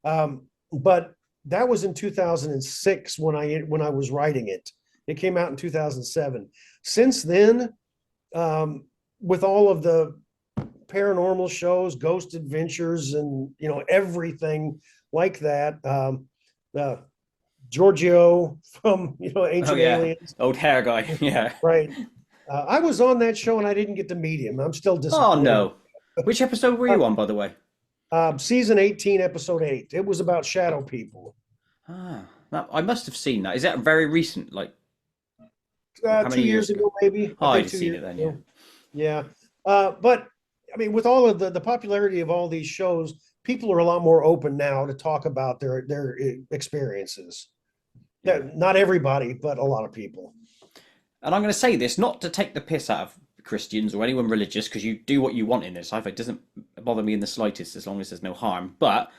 But that was in 2006 when I was writing it. It came out in 2007. Since then, with all of the paranormal shows, ghost adventures, and everything like that, Giorgio from Oh Ancient yeah, Aliens, old hair guy. Yeah. right? I was on that show and I didn't get to meet him. I'm still Oh disappointed. no. Which episode were Uh, you on, by the way? Season 18, episode 8. It was about shadow people. I must have seen that. Is that very recent? Like how Two many years years ago? ago, maybe. Oh, I I'd think have two seen years it then. Yeah. ago. Yeah. But I mean, with all of the popularity of all these shows, people are a lot more open now to talk about their experiences. Yeah. Not everybody, but a lot of people. And I'm going to say this not to take the piss out of Christians or anyone religious, because you do what you want in this life. It doesn't bother me in the slightest as long as there's no harm. But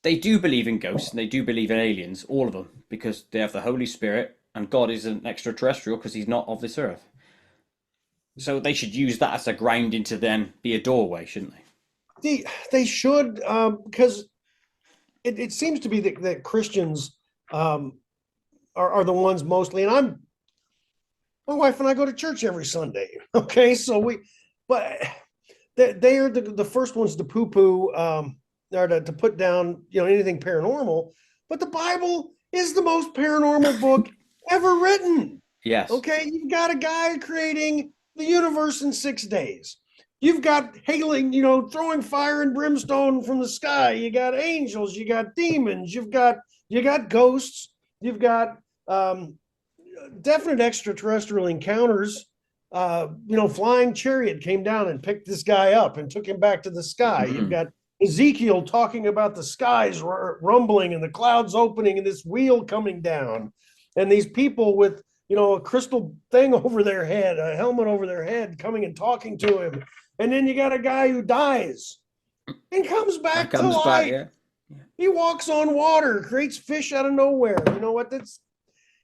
they do believe in ghosts and they do believe in aliens, all of them, because they have the Holy Spirit and God is an extraterrestrial because he's not of this earth. So they should use that as a grounding to then be a doorway, shouldn't they? They should, because it seems to be that Christians are the ones mostly, and my wife and I go to church every Sunday. Okay, so but they are the first ones to poo poo, or to put down anything paranormal. But the Bible is the most paranormal book ever written. Yes. Okay, you've got a guy creating the universe in 6 days. You've got hailing, throwing fire and brimstone from the sky. You got angels, you got demons, you got ghosts, you've got definite extraterrestrial encounters. Flying chariot came down and picked this guy up and took him back to the sky. You've got Ezekiel talking about the skies rumbling and the clouds opening and this wheel coming down, and these people with a crystal thing over their head, a helmet over their head, coming and talking to him. And then you got a guy who dies and comes back to life. Yeah. He walks on water, creates fish out of nowhere. You know what?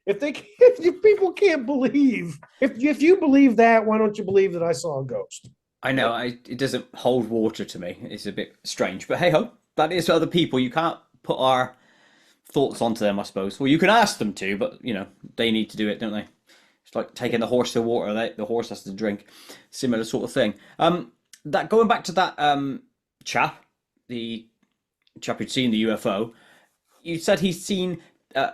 If people can't believe, if you believe that, why don't you believe that I saw a ghost? I know it doesn't hold water to me. It's a bit strange, but hey ho, that is other people. You can't put our thoughts onto them, I suppose. Well, you can ask them to, but they need to do it, don't they? It's like taking the horse to water. The horse has to drink. Similar sort of thing. That going back to that chap, the chap who'd seen the UFO. You said he's seen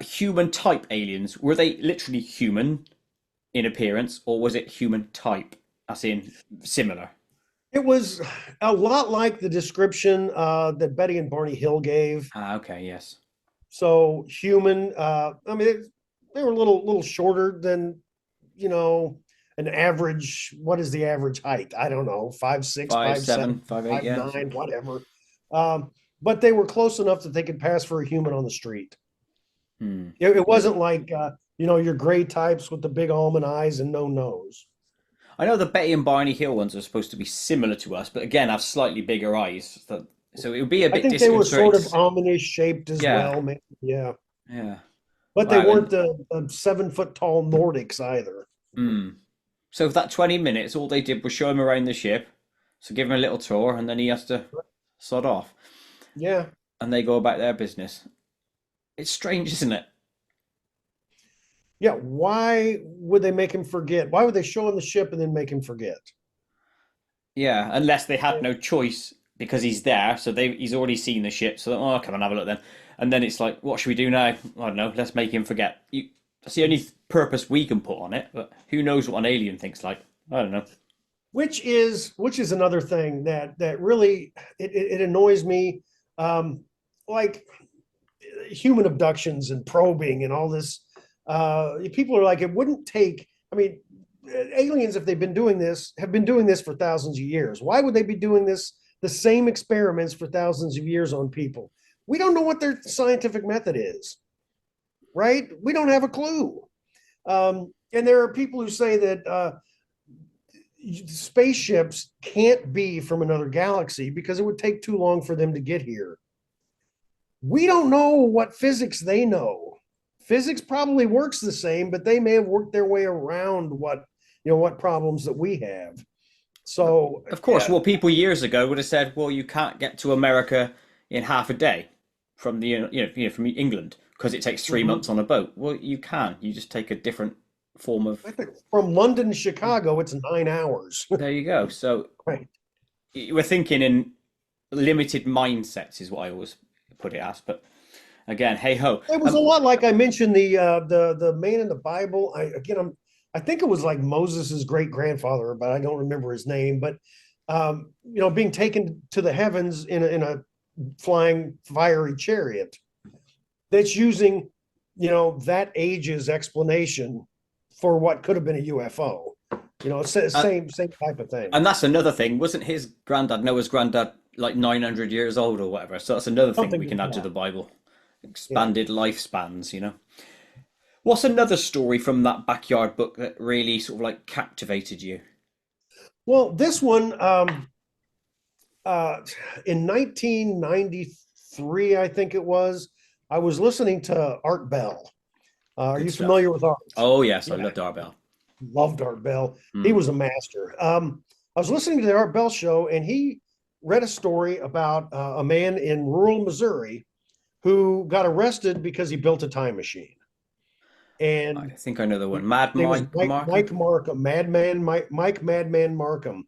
human type aliens. Were they literally human in appearance, or was it human type, as in similar? It was a lot like the description that Betty and Barney Hill gave. Okay, yes. So human. I mean, they were a little shorter than an average. What is the average height? I don't know, 5'6", 5'7", 5'7", 5'8", yeah. 5'9", whatever. But they were close enough that they could pass for a human on the street. It wasn't like your gray types with the big almond eyes and no nose. I know the Betty and Barney Hill ones are supposed to be similar to us, but again have slightly bigger eyes. So it would be a I bit think they were sort of disconcerting. ominous shaped as Yeah, well, maybe. Yeah, yeah. but they Wow. weren't the 7 foot tall Nordics either. So for that 20 minutes, all they did was show him around the ship. So give him a little tour, and then he has to sod off. Yeah. And they go about their business. It's strange, isn't it? Yeah. Why would they make him forget? Why would they show him the ship and then make him forget? Yeah, unless they had no choice because he's there. So he's already seen the ship. So, oh, come on, have a look then. And then it's like, what should we do now? I don't know. Let's make him forget. That's the only purpose we can put on it. But who knows what an alien thinks like? I don't know. Which is another thing that really it annoys me. Like human abductions and probing and all this. People are like, it wouldn't take. I mean, aliens, if they've been doing this, have been doing this for thousands of years. Why would they be doing the same experiments for thousands of years on people? We don't know what their scientific method is, right? We don't have a clue. And there are people who say that spaceships can't be from another galaxy because it would take too long for them to get here. We don't know what physics they know. Physics probably works the same, but they may have worked their way around what problems that we have. So Of course, yeah. well, people years ago would have said, well, you can't get to America in half a day from from England because it takes 3 months Mhm. on a boat. Well, you can. You just take a different form of. I think from London to Chicago, it's 9 hours. There you go. So Right. we're thinking in limited mindsets, is what I always put it as. But again, hey ho. It was a lot like I mentioned the man in the Bible. I think it was like Moses's great grandfather, but I don't remember his name. But being taken to the heavens in a flying fiery chariot that's using that age's explanation for what could have been a UFO. It's the Uh, same type of thing. and that's another thing. Wasn't his granddad, Noah's granddad, like 900 years old or whatever? So that's another thing Something we can like add to that. the Bible. Yeah. Expanded lifespans. What's another story from that backyard book that really sort of like captivated you? Well, this one uh, in 1993, I think it was, I was listening to Art Bell. Are Good you stuff. familiar with Art? Oh yes, I Yeah, love Darbell. loved Art Bell. He Hmm. was a master. I was listening to the Art Bell show, and he read a story about a man in rural Missouri who got arrested because he built a time machine. I And think I know the one. his Mad name was Mike Mike Markham. Markham, Madman Mike Madman Markham.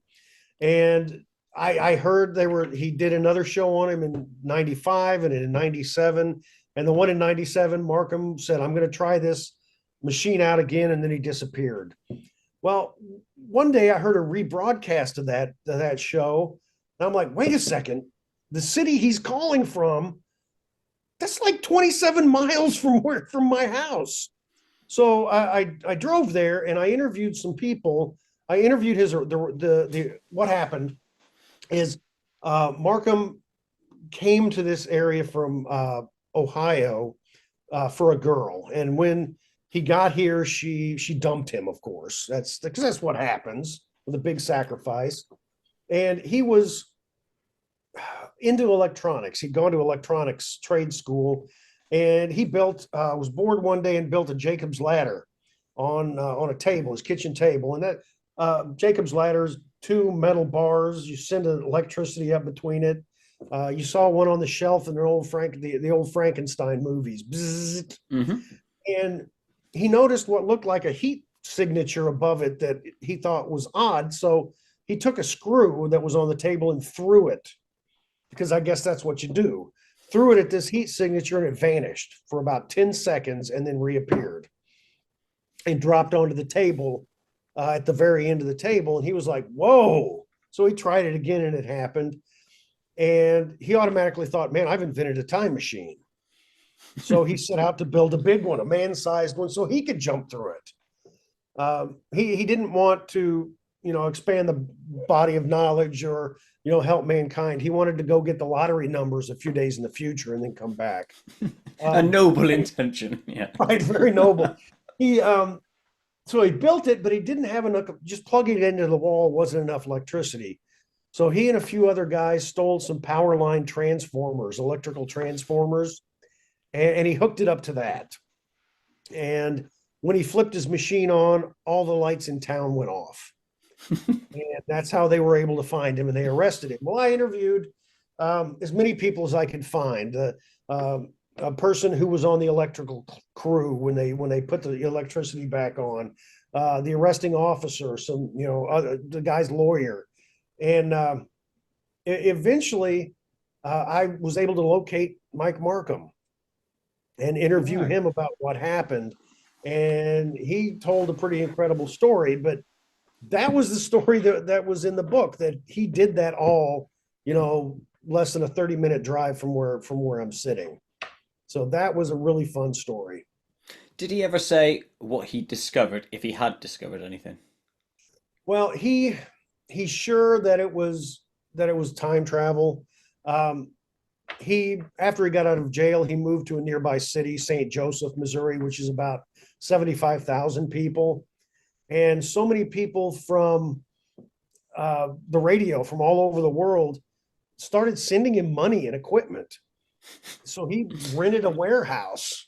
And I heard he did another show on him in 95 and in 97. And the one in 97, Markham said, I'm going to try this machine out again. And then he disappeared. Well, one day I heard a rebroadcast of that show. And I'm like, wait a second. The city he's calling from, that's like 27 miles from my house. So I drove there and I interviewed some people. I interviewed the what happened is Markham came to this area from Ohio for a girl, and when he got here, she dumped him. Of course, that's because that's what happens with a big sacrifice. And he was into electronics. He'd gone to electronics trade school, and he was bored one day and built a Jacob's ladder on a table, his kitchen table, and that Jacob's ladder's two metal bars. You send electricity up between it. You saw one on the shelf in the old Frankenstein movies. Bzzzt. Hmm. And he noticed what looked like a heat signature above it that he thought was odd. So he took a screw that was on the table and threw it, because I guess that's what you do. Threw it at this heat signature and it vanished for about 10 seconds and then reappeared and dropped onto the table at the very end of the table. And he was like, whoa. So he tried it again and it happened. And he automatically thought, man, I've invented a time machine. So he set out to build a big one, a man-sized one, so he could jump through it. He didn't want to, expand the body of knowledge or help mankind. He wanted to go get the lottery numbers a few days in the future and then come back. A Um, noble intention. Yeah. right, very noble. He So he built it, but he didn't have enough. Just plugging it into the wall wasn't enough electricity. So he and a few other guys stole some power line transformers, electrical transformers, and he hooked it up to that. And when he flipped his machine on, all the lights in town went off. And that's how they were able to find him, and they arrested him. Well, I interviewed as many people as I could find. A person who was on the electrical crew when they put the electricity back on, the arresting officer, the guy's lawyer, and eventually I was able to locate Mike Markham and interview Right. him about what happened. And he told a pretty incredible story, but that was the story that was in the book, that he did that all, less than a 30-minute drive from where I'm sitting. So that was a really fun story. Did he ever say what he discovered, if he had discovered anything? Well, he's sure that it was time travel. Um, after he got out of jail, he moved to a nearby city, St. Joseph, Missouri, which is about 75,000 people. And so many people from the radio from all over the world started sending him money and equipment. So he rented a warehouse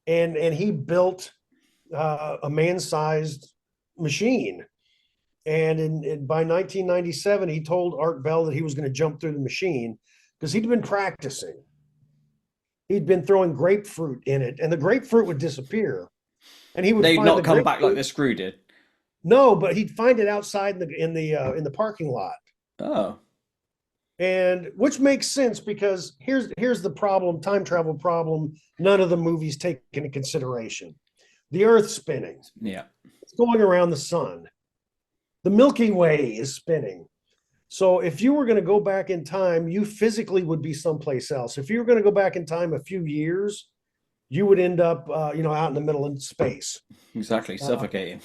and he built a man-sized machine. And by 1997, he told Art Bell that he was going to jump through the machine because he'd been practicing. He'd been throwing grapefruit in it, and the grapefruit would disappear. And he would They'd find not the come back like grapefruit. the screw did. No, but he'd find it outside in the parking lot. Oh, And which makes sense because here's the problem, time travel problem, none of the movies take into consideration. The Earth's spinning. yeah. It's going around the sun. The Milky Way is spinning. So if you were going to go back in time, you physically would be someplace else. If you were going to go back in time a few years, you would end up, out in the middle of space. Exactly, suffocating.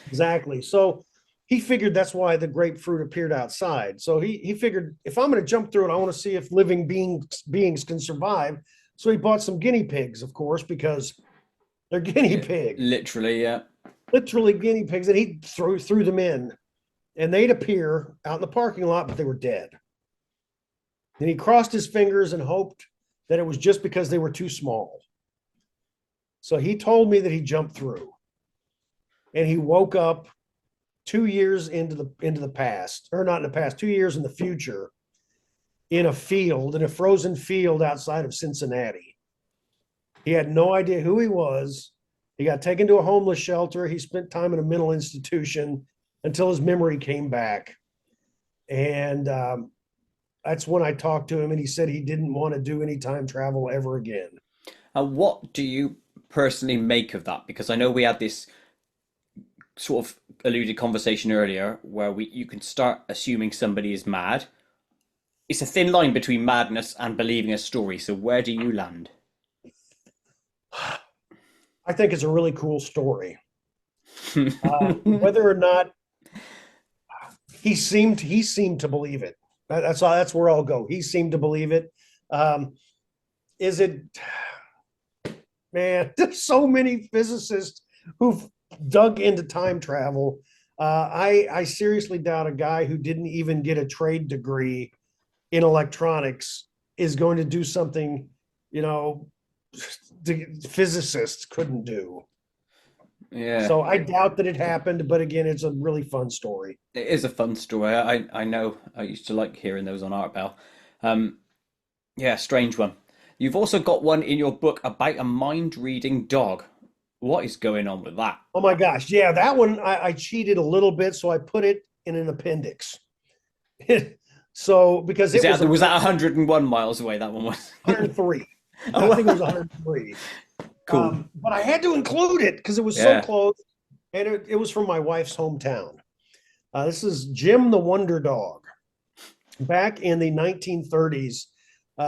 Exactly. So he figured that's why the grapefruit appeared outside. So he figured if I'm going to jump through it, I want to see if living beings can survive. So he bought some guinea pigs, of course, because they're guinea pigs, Literally, yeah. literally guinea pigs, and he threw them in, and they'd appear out in the parking lot, but they were dead. Then he crossed his fingers and hoped that it was just because they were too small. So he told me that he jumped through, and he woke up 2 years into the past, or not in the past, 2 years in the future, in a frozen field outside of Cincinnati. He had no idea who he was. He got taken to a homeless shelter. He spent time in a mental institution until his memory came back. And that's when I talked to him, and he said he didn't want to do any time travel ever again. What do you personally make of that? Because I know we had this sort of alluded conversation earlier where you can start assuming somebody is mad. It's a thin line between madness and believing a story. So where do you land? I think it's a really cool story. Whether or not he seemed to believe it. That's where I'll go. He seemed to believe it. Is it, man, there's so many physicists who've dug into time travel. I seriously doubt a guy who didn't even get a trade degree in electronics is going to do something, the physicists couldn't do. Yeah. So I doubt that it happened, but again, it's a really fun story. It is a fun story. I know I used to like hearing those on Art Bell. Yeah, strange one. You've also got one in your book about a mind-reading dog. What is going on with that? Oh my gosh. Yeah, that one I cheated a little bit, so I put it in an appendix. So because Was that 101 miles away, that one was? 103. I think it was 103. Cool. But I had to include it because it was so close, and it was from my wife's hometown. This is Jim the Wonder Dog. Back in the 1930s,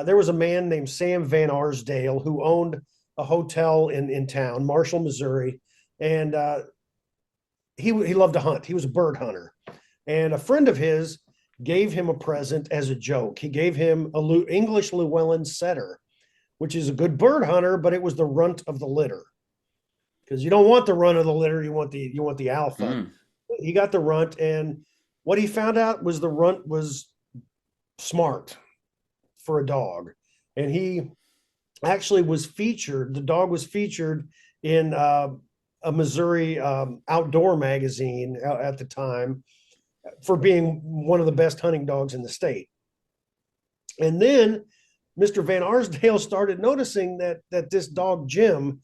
there was a man named Sam Van Arsdale who owned a hotel in town, Marshall, Missouri, and he loved to hunt. He was a bird hunter, and a friend of his gave him a present as a joke. He gave him a English Llewellyn setter, which is a good bird hunter, but it was the runt of the litter, because you don't want the runt of the litter. You want the alpha. He got the runt, and what he found out was the runt was smart for a dog, and he actually was featured. The dog was featured in a Missouri outdoor magazine at the time for being one of the best hunting dogs in the state. And then Mr. Van Arsdale started noticing that this dog Jim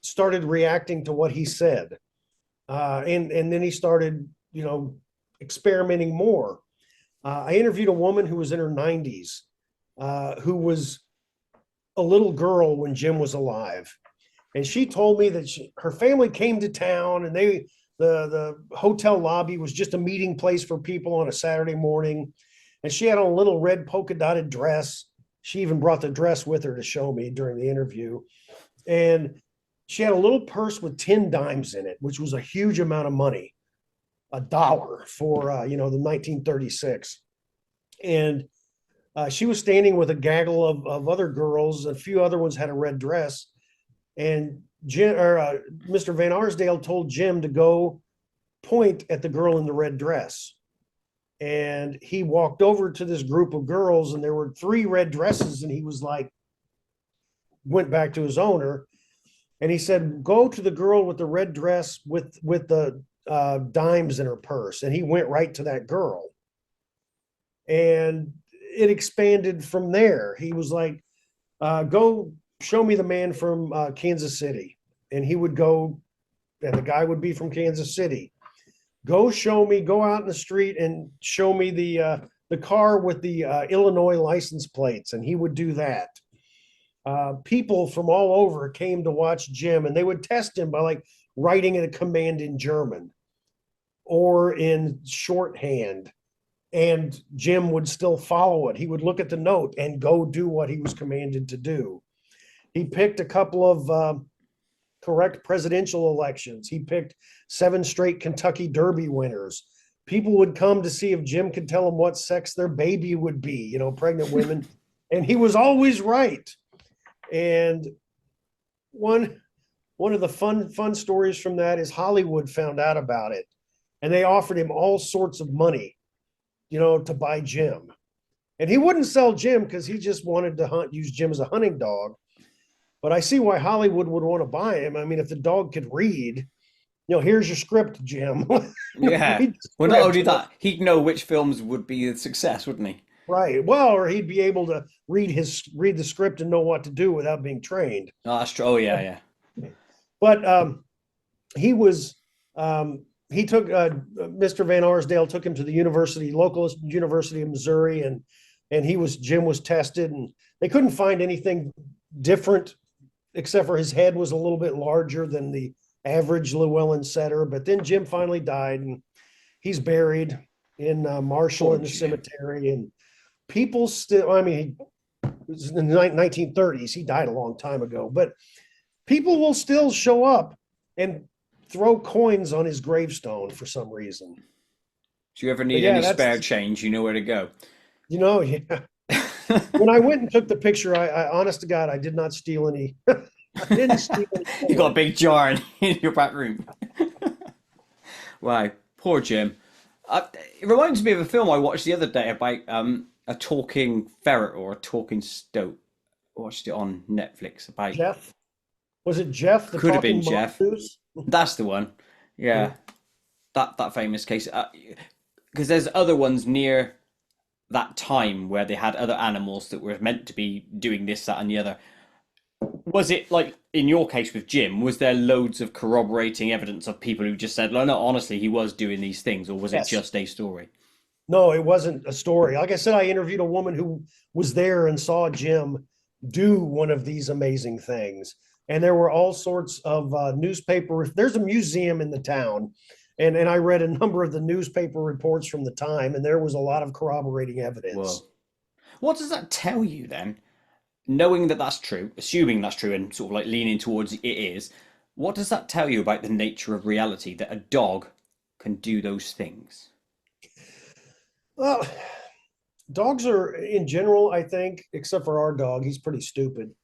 started reacting to what he said, and then he started experimenting more. I interviewed a woman who was in her 90s, who was a little girl when Jim was alive, and she told me that her family came to town, and the hotel lobby was just a meeting place for people on a Saturday morning, and she had on a little red polka dotted dress. She even brought the dress with her to show me during the interview, and she had a little purse with 10 dimes in it, which was a huge amount of money, $1 for the 1936. And She was standing with a gaggle of other girls. A few other ones had a red dress, and Mr. Van Arsdale told Jim to go point at the girl in the red dress. And he walked over to this group of girls, and there were three red dresses, and he was like, went back to his owner, and he said, "Go to the girl with the red dress with the dimes in her purse." And he went right to that girl, and it expanded from there. He was like, "Go show me the man from Kansas City," and he would go, and the guy would be from Kansas City. Go out in the street and show me the car with the Illinois license plates, and he would do that. People from all over came to watch Jim, and they would test him by like writing a command in German or in shorthand, and Jim would still follow it. He would look at the note and go do what he was commanded to do. He picked a couple of correct presidential elections. He picked 7 straight Kentucky Derby winners. People would come to see if Jim could tell them what sex their baby would be, pregnant women. And he was always right. And one of the fun stories from that is Hollywood found out about it, and they offered him all sorts of money, to buy Jim. And he wouldn't sell Jim because he just wanted to use Jim as a hunting dog. But I see why Hollywood would want to buy him. I mean, if the dog could read, here's your script, Jim. Yeah. Well, not only that, he'd know which films would be a success, wouldn't he? Right. Well, or he'd be able to read the script and know what to do without being trained. Oh, that's true. Oh, yeah. But he was he took Mr. Van Arsdale took him to the local University of Missouri, and Jim was tested, and they couldn't find anything different except for his head was a little bit larger than the average Llewellyn setter. But then Jim finally died, and he's buried in Marshall in the cemetery, and people still, it was in the 1930s, he died a long time ago, but people will still show up and throw coins on his gravestone for some reason. Do you ever need any spare change? You know where to go. Yeah. When I went and took the picture, I honest to God, I did not steal any. I didn't steal any. You got a big jar in your back room. Wow, poor Jim. It reminds me of a film I watched the other day about a talking ferret or a talking stoat. I watched it on Netflix about Jeff. Was it Jeff? Could have been Jeff. That's the one. Yeah, that famous case. Because there's other ones near that time where they had other animals that were meant to be doing this, that, and the other. Was it like in your case with Jim? Was there loads of corroborating evidence of people who just said, "No, no, honestly, he was doing these things," or was it just a story? No, it wasn't a story. Like I said, I interviewed a woman who was there and saw Jim do one of these amazing things. And there were all sorts of newspaper. There's a museum in the town, and I read a number of the newspaper reports from the time, and there was a lot of corroborating evidence. Whoa. What does that tell you then? Knowing that that's true, assuming that's true, and sort of like leaning towards it is, what does that tell you about the nature of reality that a dog can do those things? Well, dogs are, in general, I think, except for our dog, he's pretty stupid.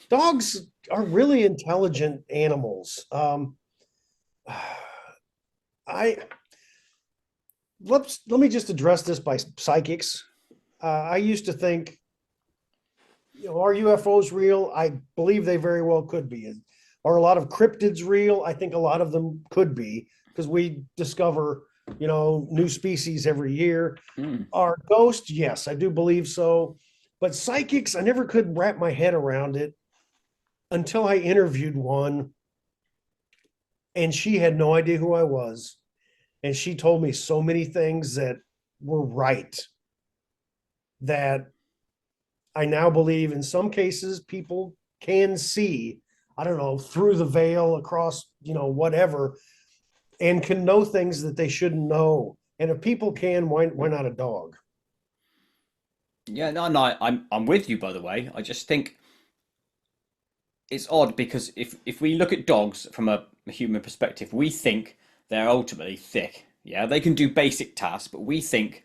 Dogs are really intelligent animals. Let me just address this by psychics. I used to think, are UFOs real? I believe they very well could be. Are a lot of cryptids real? I think a lot of them could be, because we discover, new species every year. Are ghosts? Yes, I do believe so. But psychics, I never could wrap my head around it until I interviewed one, and she had no idea who I was. And she told me so many things that were right, that I now believe in some cases people can see, I don't know, through the veil, across, whatever, and can know things that they shouldn't know. And if people can, why not a dog? Yeah, no, I'm with you, by the way. I just think it's odd because if we look at dogs from a human perspective, we think they're ultimately thick. Yeah, they can do basic tasks, but we think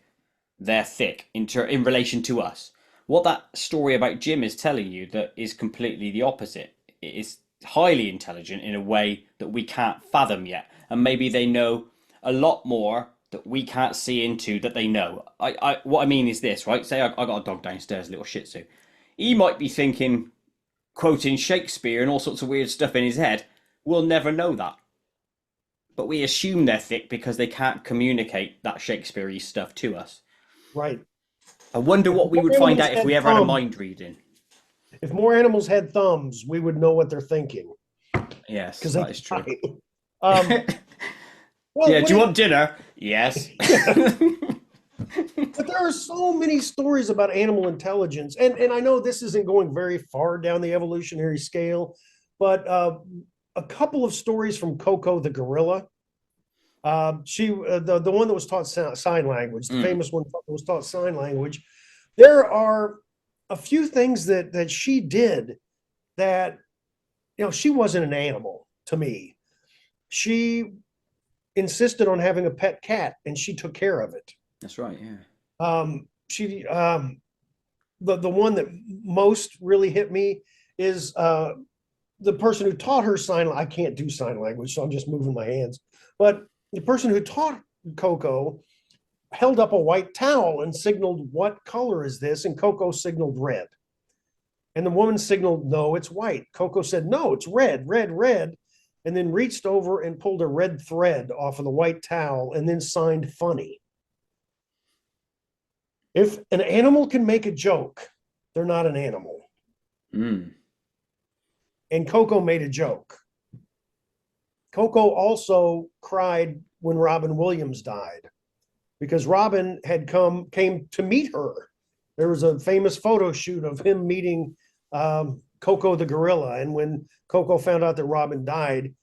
they're thick in relation to us. What that story about Jim is telling you that is completely the opposite. It is highly intelligent in a way that we can't fathom yet, and maybe they know a lot more that we can't see into that they know. What I mean is this, right? Say I got a dog downstairs, a little Shih Tzu. He might be thinking, quoting Shakespeare and all sorts of weird stuff in his head. We'll never know that. But we assume they're thick because they can't communicate that Shakespeare-y stuff to us. Right. I wonder If what we more would find animals out if had we ever had a thumbs, mind reading. if more animals had thumbs, we would know what they're thinking Yes, because they that is true. can type. Well, Yeah, do you want dinner? Yes. but there are so many stories about animal intelligence, and I know this isn't going very far down the evolutionary scale, but a couple of stories from Coco the gorilla. She the one that was taught sign language, the famous one that was taught sign language. There are a few things that she did that, she wasn't an animal to me. She insisted on having a pet cat, and she took care of it. That's right, yeah. She the one that most really hit me is the person who taught her sign. I can't do sign language, so I'm just moving my hands. But the person who taught Coco held up a white towel and signaled, "What color is this?" And Coco signaled red. And the woman signaled, "No, it's white." Coco said, "No, it's red, red, red." And then reached over and pulled a red thread off of the white towel and then signed funny. If an animal can make a joke, they're not an animal. Mm. And Coco made a joke. Coco also cried when Robin Williams died because Robin came to meet her. There was a famous photo shoot of him meeting Coco the gorilla. And when Coco found out that Robin died,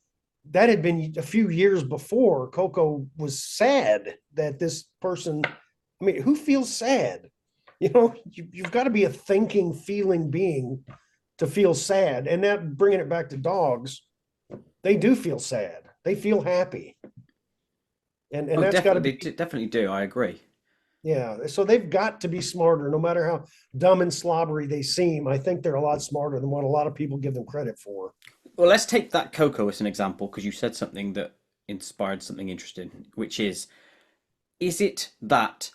that had been a few years before. Coco was sad that this person, I mean, who feels sad? You've got to be a thinking, feeling being to feel sad. And that, bringing it back to dogs, they do feel sad. They feel happy. And that's got to be, they definitely do. I agree. yeah. So they've got to be smarter, no matter how dumb and slobbery they seem. I think they're a lot smarter than what a lot of people give them credit for. Well, let's take that Coco as an example because you said something that inspired something interesting, which is it that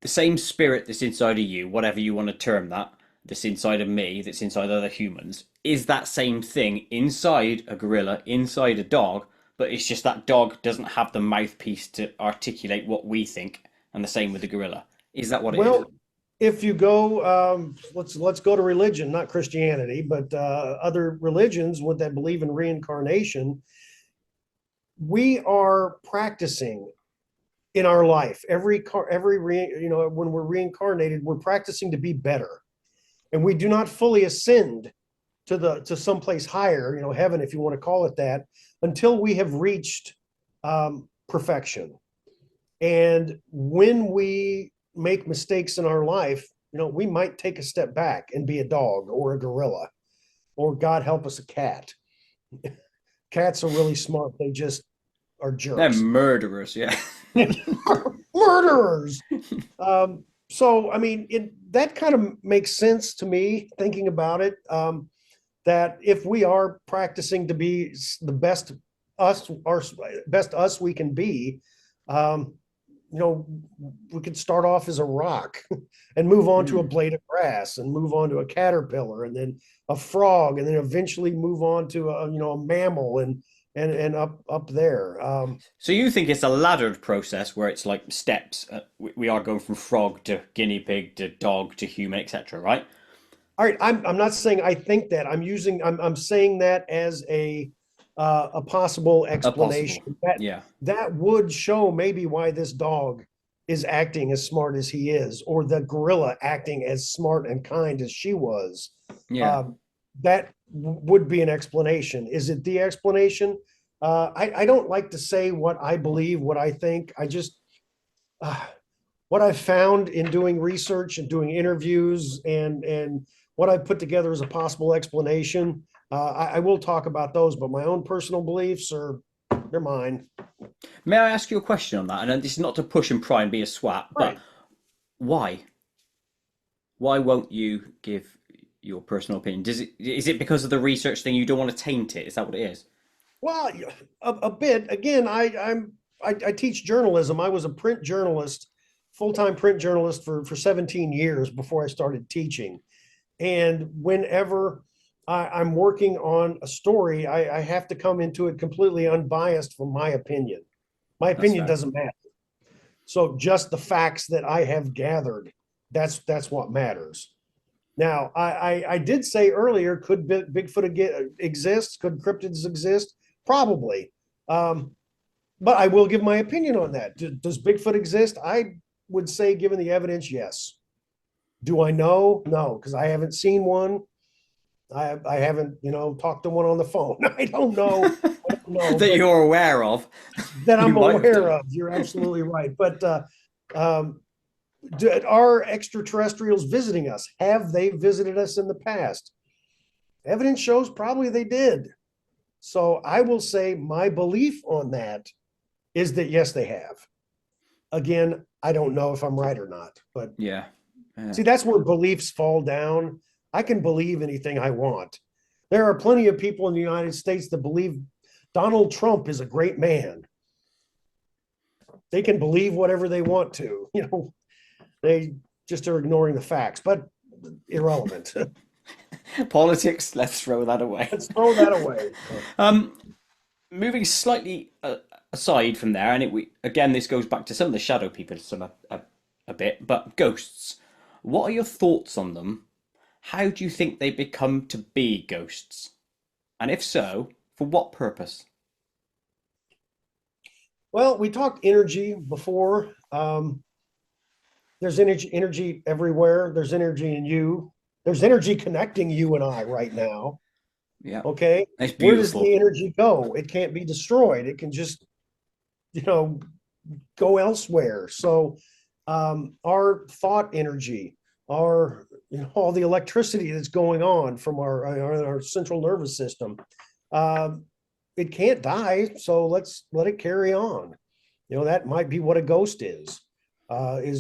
the same spirit that's inside of you, whatever you want to term that, that's inside of me, that's inside other humans, is that same thing inside a gorilla, inside a dog, but it's just that dog doesn't have the mouthpiece to articulate what we think, and the same with the gorilla. Is that what it is? Well, if you go, let's go to religion, not Christianity, but other religions that believe in reincarnation. We are practicing in our life when we're reincarnated, we're practicing to be better, and we do not fully ascend to someplace higher, heaven, if you want to call it that, until we have reached perfection. And when we make mistakes in our life, we might take a step back and be a dog or a gorilla, or God help us, a cat. Cats are really smart. They just are They're jerks. murderers, yeah. Murderers. So, I mean, that kind of makes sense to me, thinking about it, that if we are practicing to be the best us we can be, we could start off as a rock and move on to a blade of grass and move on to a caterpillar and then a frog and then eventually move on to a mammal and up there. So you think it's a laddered process where it's like steps? We are going from frog to guinea pig to dog to human, etc. Right? All right, I'm not saying I think that. I'm saying that as a possible explanation. Yeah. That would show maybe why this dog is acting as smart as he is, or the gorilla acting as smart and kind as she was. Yeah. That would be an explanation. Is it the explanation? I don't like to say what I believe, what I think. I just what I've found in doing research and doing interviews and what I've put together as a possible explanation. I will talk about those, but my own personal beliefs are They're mine. May I ask you a question on that? And this is not to push and pry and be a swat, but Right. why? Why won't you give your personal opinion? Is it because of the research thing? You don't want to taint it? Is that what it is? Well, a bit. Again, I teach journalism. I was a print journalist, full-time print journalist for 17 years before I started teaching. And whenever I'm working on a story, I have to come into it completely unbiased from my opinion. My That's opinion fair. doesn't matter. So just the facts that I have gathered, that's what matters. Now, I did say earlier, could Bigfoot exist? Could cryptids exist? Probably. Um, but I will give my opinion on that. Does Bigfoot exist? I would say, given the evidence, yes. Do I know? No, because I haven't seen one. I haven't, talked to one on the phone. I don't know. I don't know, That but you're aware of. that You I'm might have aware done. of. You're absolutely right. But um, are extraterrestrials visiting us? Have they visited us in the past? Evidence shows probably they did. So I will say my belief on that is that yes, they have. Again, I don't know if I'm right or not, but Yeah. Yeah. see, that's where beliefs fall down. I can believe anything I want. There are plenty of people in the United States that believe Donald Trump is a great man. They can believe whatever they want to. They just are ignoring the facts, but irrelevant. Politics, let's throw that away. Let's throw that away. Um, moving slightly aside from there, and again, this goes back to some of the shadow people, a bit, but ghosts. What are your thoughts on them? How do you think they become to be ghosts? And if so, for what purpose? Well, we talked energy before. There's energy everywhere. There's energy in you. There's energy connecting you and I right now. Yeah, Okay. it's Where does beautiful. the energy go? It can't be destroyed. It can just, you know, go elsewhere. So our thought energy, our all the electricity that's going on from our central nervous system, um, it can't die. So let's let it carry on. That might be what a ghost is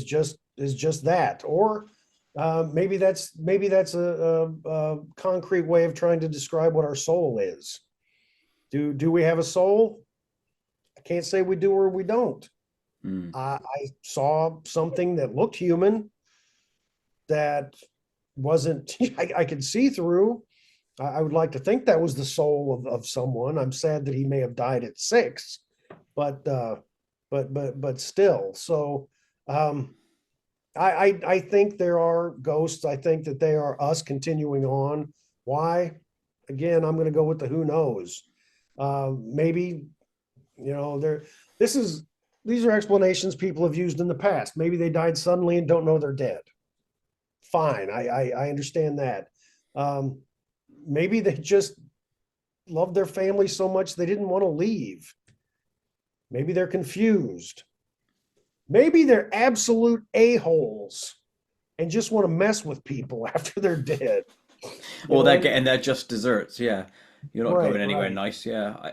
just that, or maybe that's a concrete way of trying to describe what our soul is. Do we have a soul? I can't say we do or we don't. Mm. I saw something that looked human that wasn't. I could see through. I would like to think that was the soul of someone. I'm sad that he may have died at 6, but but still. So um, I think there are ghosts. I think that they are us continuing on. Why? Again, I'm going to go with the who knows. Maybe there. This is these are explanations people have used in the past. Maybe they died suddenly and don't know they're dead. Fine, I understand that. Um, Maybe they just loved their family so much they didn't want to leave. Maybe they're confused. Maybe they're absolute a-holes and just want to mess with people after they're dead. You Or they're know, getting their just desserts. Yeah, you're not right, going anywhere right. nice. Yeah,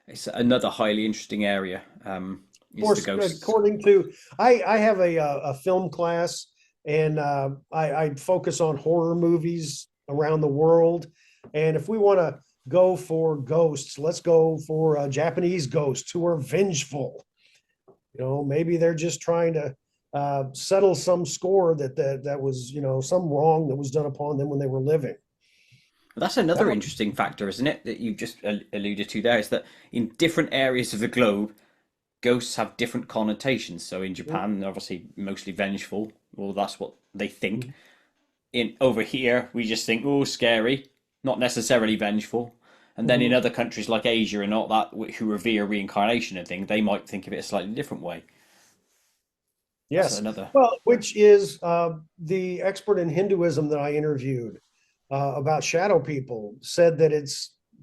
it's another highly interesting area. Of Is the course, ghosts. according to I have a film class, and I focus on horror movies around the world. And if we want to go for ghosts, let's go for Japanese ghosts who are vengeful. Maybe they're just trying to settle some score that was some wrong that was done upon them when they were living. That's That another would, interesting factor, isn't it? That you just alluded to there is that in different areas of the globe, ghosts have different connotations. So in Japan, they're obviously mostly vengeful. Well, that's what they think. In over here, we just think, oh, scary, not necessarily vengeful. And then in Mhm. other countries like Asia and all that, who revere reincarnation and things, they might think of it a slightly different way. That's Yes. another. Well, which is the expert in Hinduism that I interviewed about shadow people said that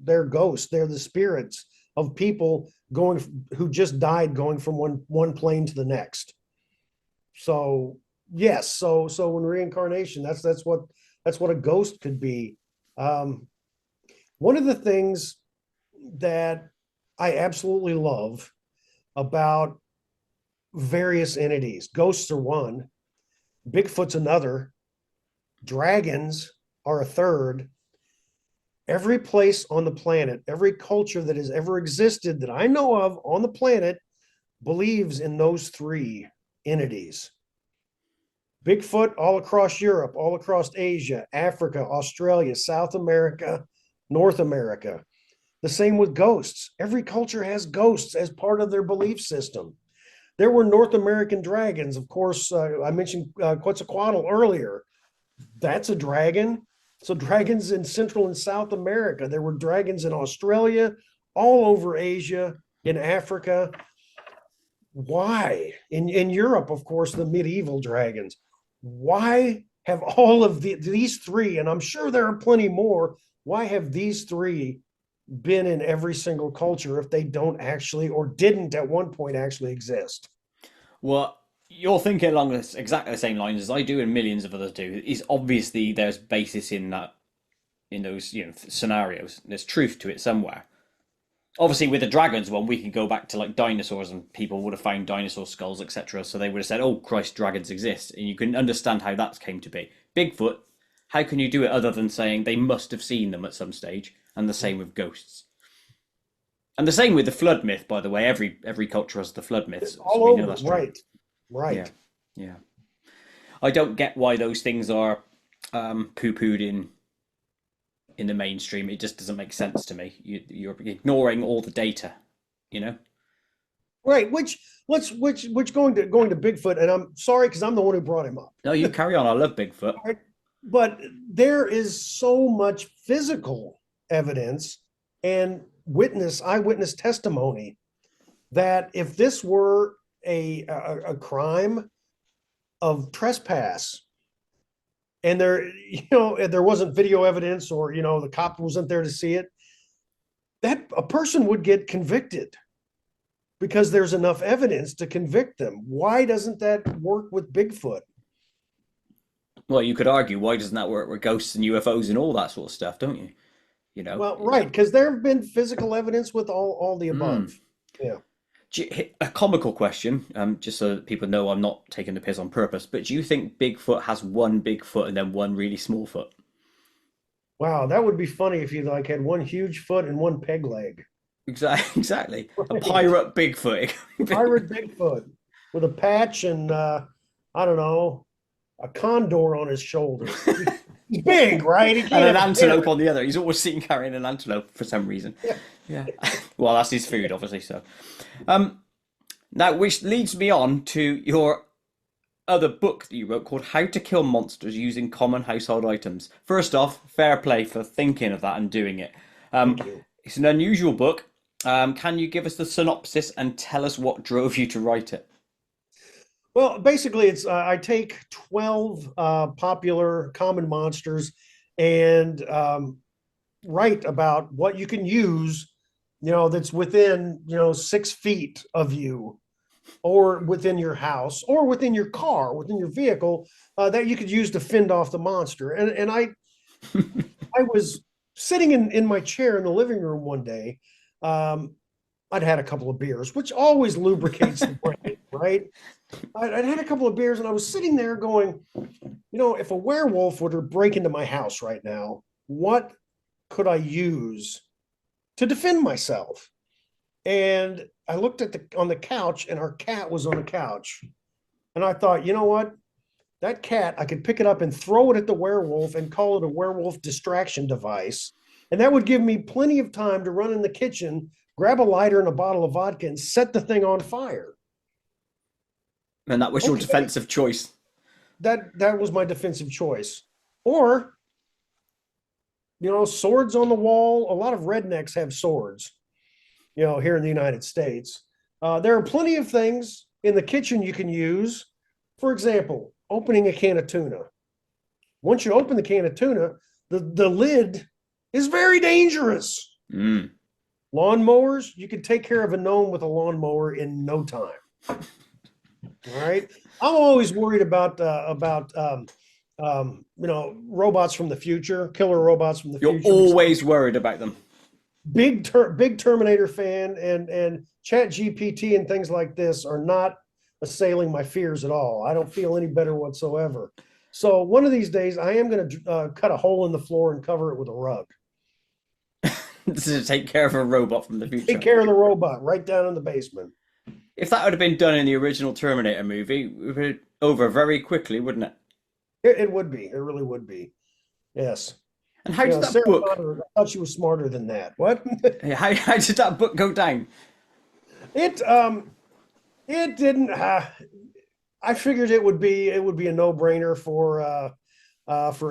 they're ghosts, they're the spirits of people who just died going from one plane to the next. So yes, so in reincarnation, that's what a ghost could be. Um, One of the things that I absolutely love about various entities. Ghosts are one, Bigfoot's another, dragons are a third. Every place on the planet, every culture that has ever existed that I know of on the planet believes in those three entities. Bigfoot all across Europe, all across Asia, Africa, Australia, South America, North America. The same with ghosts. Every culture has ghosts as part of their belief system. There were North American dragons. Of course, I mentioned Quetzalcoatl earlier. That's a dragon. So dragons in Central and South America. There were dragons in Australia, all over Asia, in Africa. Why? In Europe, of course, the medieval dragons. Why have all of these three, and I'm sure there are plenty more, why have these three been in every single culture if they don't actually or didn't at one point actually exist? Well, you're thinking along exactly the same lines as I do, and millions of others do. Is obviously there's basis in that, in those scenarios. There's truth to it somewhere. Obviously, with the dragons one, we can go back to like dinosaurs, and people would have found dinosaur skulls, etc. So they would have said, "Oh Christ, dragons exist," and you can understand how that came to be. Bigfoot, how can you do it other than saying they must have seen them at some stage? And the same with ghosts. And the same with the flood myth, by the way. Every culture has the flood myths, All so we know over, that's true. right, Yeah, right. yeah. I don't get why those things are poo-pooed in the mainstream. It just doesn't make sense to me. You're ignoring all the data, you know. Right. Which going to Bigfoot, and I'm sorry because I'm the one who brought him up. No, you carry on. I love Bigfoot. Right? But there is so much physical evidence and eyewitness testimony that if this were a crime of trespass, and there wasn't video evidence, or the cop wasn't there to see it, that a person would get convicted because there's enough evidence to convict them. Why doesn't that work with Bigfoot? Well, you could argue, why doesn't that work with ghosts and UFOs and all that sort of stuff, don't you? You know. Well, right, because there have been physical evidence with all the above. Yeah. A comical question, just so that people know I'm not taking the piss on purpose, but do you think Bigfoot has one big foot and then one really small foot? Wow, that would be funny if you like had one huge foot and one peg leg. Exactly, exactly. A Right. pirate Bigfoot. Pirate Bigfoot with a patch and I don't know, a condor on his shoulder. He's big, right? He And can't an have a antelope parrot. on the other. He's always seen carrying an antelope for some reason. Yeah. Yeah. Well, that's his food, obviously. So, now, which leads me on to your other book that you wrote called How to Kill Monsters Using Common Household Items. First off, fair play for thinking of that and doing it. Thank you. It's an unusual book. Can you give us the synopsis and tell us what drove you to write it? Well, basically, it's I take 12 popular common monsters and write about what you can use, that's within 6 feet of you, or within your house, or within your car, within your vehicle, that you could use to fend off the monster. And I was sitting in my chair in the living room one day. I'd had a couple of beers, which always lubricates the brain, right? I'd had a couple of beers and I was sitting there going, if a werewolf were to break into my house right now, what could I use to defend myself? And I looked on the couch, and our cat was on the couch. And I thought, you know what? That cat, I could pick it up and throw it at the werewolf and call it a werewolf distraction device. And that would give me plenty of time to run in the kitchen, grab a lighter and a bottle of vodka, and set the thing on fire. And that was your Okay. defensive choice. That was my defensive choice. Or, swords on the wall. A lot of rednecks have swords, here in the United States. There are plenty of things in the kitchen you can use. For example, opening a can of tuna. Once you open the can of tuna, the lid is very dangerous. Mm. Lawnmowers, you can take care of a gnome with a lawnmower in no time. All right. I'm always worried about robots from the future, killer robots from the You're future. always worried about them. big Terminator fan, and Chat GPT and things like this are not assailing my fears at all. I don't feel any better whatsoever. So one of these days, I am going to cut a hole in the floor and cover it with a rug. To take care of a robot from the Take future. care of the robot right down in the basement. If that would have been done in the original Terminator movie, it would be over very quickly, wouldn't it? It would be. It really would be. Yes. And how You did know, that Sarah book? Connor, I thought she was smarter than that. What? How did that book go down? it it didn't. I figured it would be a no brainer for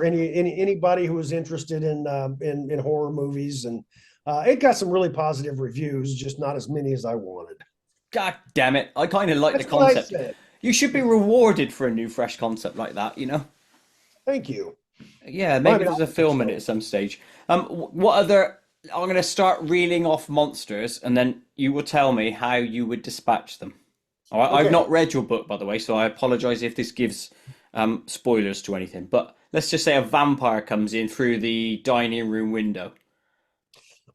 anybody who was interested in horror movies, and it got some really positive reviews, just not as many as I wanted. God damn it! I kind of like the That's what I concept. said. You should be rewarded for a new, fresh concept like that. You know? Thank you. Yeah, I maybe mean, I there's a think film in it so. at some stage. What other? I'm going to start reeling off monsters, and then you will tell me how you would dispatch them. All right, I've Okay. not read your book, by the way, so I apologize if this gives spoilers to anything. But let's just say a vampire comes in through the dining room window.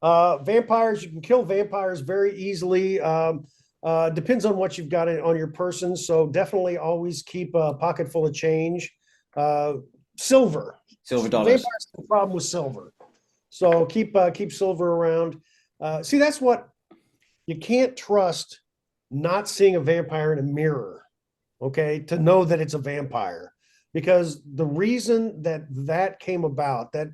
Vampires, you can kill vampires very easily. Depends on what you've got on your person. So definitely always keep a pocket full of change. Uh, Silver. Silver dollars. Vampires have a problem with silver. So keep silver around. See, that's what you can't trust not seeing a vampire in a mirror, okay, to know that it's a vampire. Because the reason that came about that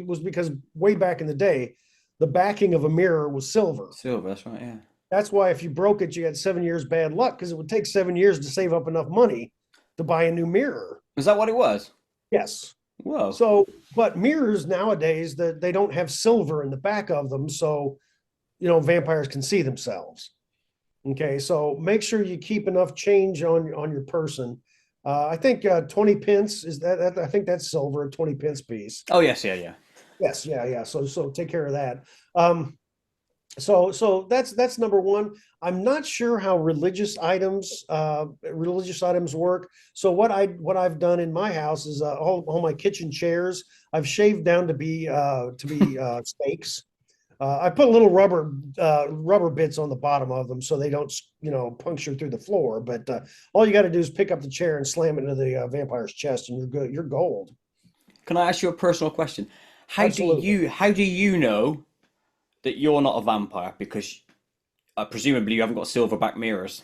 was because way back in the day, the backing of a mirror was silver. Silver, that's right, yeah. That's why if you broke it, you had 7 years bad luck because it would take 7 years to save up enough money to buy a new mirror. Is that what it was? Yes. Whoa. So, but mirrors nowadays that they don't have silver in the back of them, so vampires can see themselves. Okay, so make sure you keep enough change on your person. I think 20 pence is that. I think that's silver, a 20 pence piece. Oh, yes, yeah, yeah. Yes, yeah, yeah. So take care of that. So that's number one. I'm not sure how religious items work. So what I've done in my house is all my kitchen chairs I've shaved down to be stakes. I put little rubber bits on the bottom of them so they don't puncture through the floor. But all you got to do is pick up the chair and slam it into the vampire's chest, and you're good. You're gold. Can I ask you a personal question? Absolutely. How do you know that you're not a vampire? Because presumably you haven't got silverback mirrors.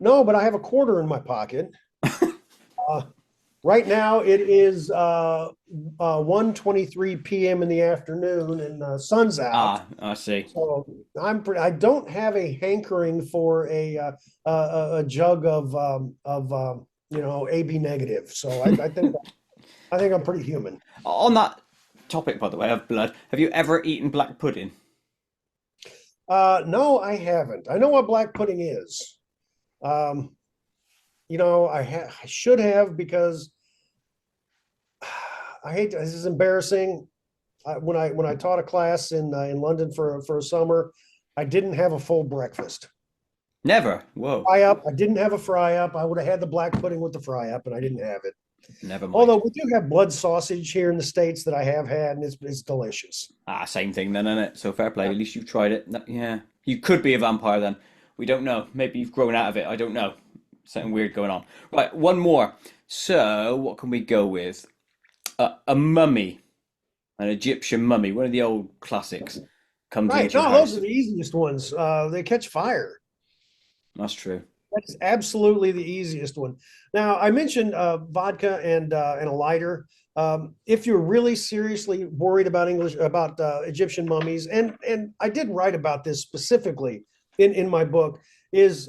No, but I have a quarter in my pocket. Uh, right now it is 1:23 p.m. in the afternoon, and sun's out. Ah, I see. So I don't have a hankering for a jug of AB negative. So I think I'm pretty human. On that topic, by the way, of blood, have you ever eaten black pudding? No, I haven't. I know what black pudding is. Um, I should have, because I hate this is embarrassing. When I taught a class in London for a summer, I didn't have a full breakfast. Never. Whoa. Fry up. I didn't have a fry up. I would have had the black pudding with the fry up, and I didn't have it. Never mind. Although we do have blood sausage here in the States that I have had, and it's delicious. Ah, same thing then, isn't it? So fair play. Yeah. At least you've tried it. Yeah. You could be a vampire then. We don't know. Maybe you've grown out of it. I don't know. Something weird going on. Right, one more. So, what can we go with? A mummy, an Egyptian mummy, one of the old classics, comes Right. into your No, those house. are the easiest ones. They catch fire. That's true. That is absolutely the easiest one. Now, I mentioned vodka and a lighter. If you're really seriously worried about Egyptian mummies, and I did write about this specifically in my book, is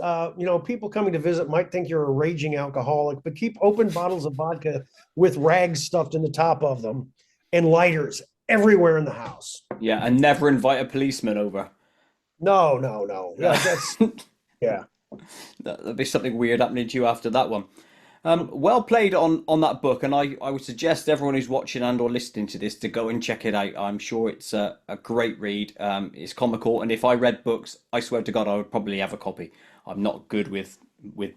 people coming to visit might think you're a raging alcoholic, but keep open bottles of vodka with rags stuffed in the top of them and lighters everywhere in the house. Yeah, and never invite a policeman over. No, no, no. Yeah, that's yeah. There'll be something weird happening to you after that one. Well played on that book, and I would suggest everyone who's watching and or listening to this to go and check it out. I'm sure it's a great read. It's comical, and if I read books, I swear to God, I would probably have a copy. I'm not good with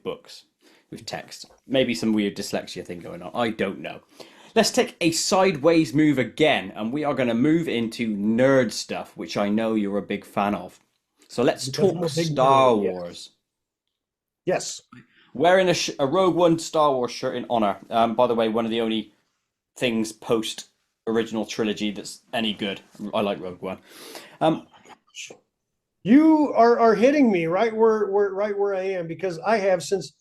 books, with text. Maybe some weird dyslexia thing going on. I don't know. Let's take a sideways move again, and we are going to move into nerd stuff, which I know you're a big fan of. So let's Because I'm talk a big Star nerd. Yes. Wars. Yes. Wearing a Rogue One Star Wars shirt in honor. By the way, one of the only things post original trilogy that's any good. I like Rogue One. You are hitting me right where I am, because I have since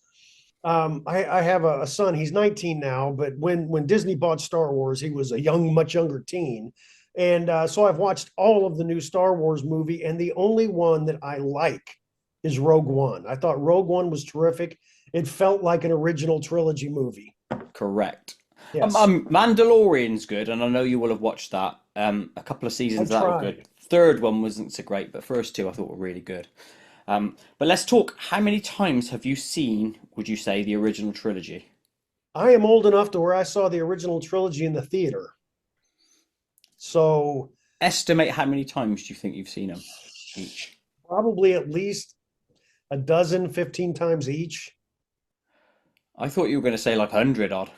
I have a son. He's 19 now, but when Disney bought Star Wars, he was a much younger teen, and so I've watched all of the new Star Wars movie, and the only one that I like is Rogue One. I thought Rogue One was terrific. It felt like an original trilogy movie. Correct. Yes, Mandalorian's good, and I know you will have watched that. A couple of I seasons of that were good. tried. Third one wasn't so great, but first two I thought were really good. But let's talk. How many times have you seen, would you say, the original trilogy? I am old enough to where I saw the original trilogy in the theater. So Estimate how many times do you think you've seen them each? probably at least a dozen, 15 times each. I thought you were going to say like 100 odd.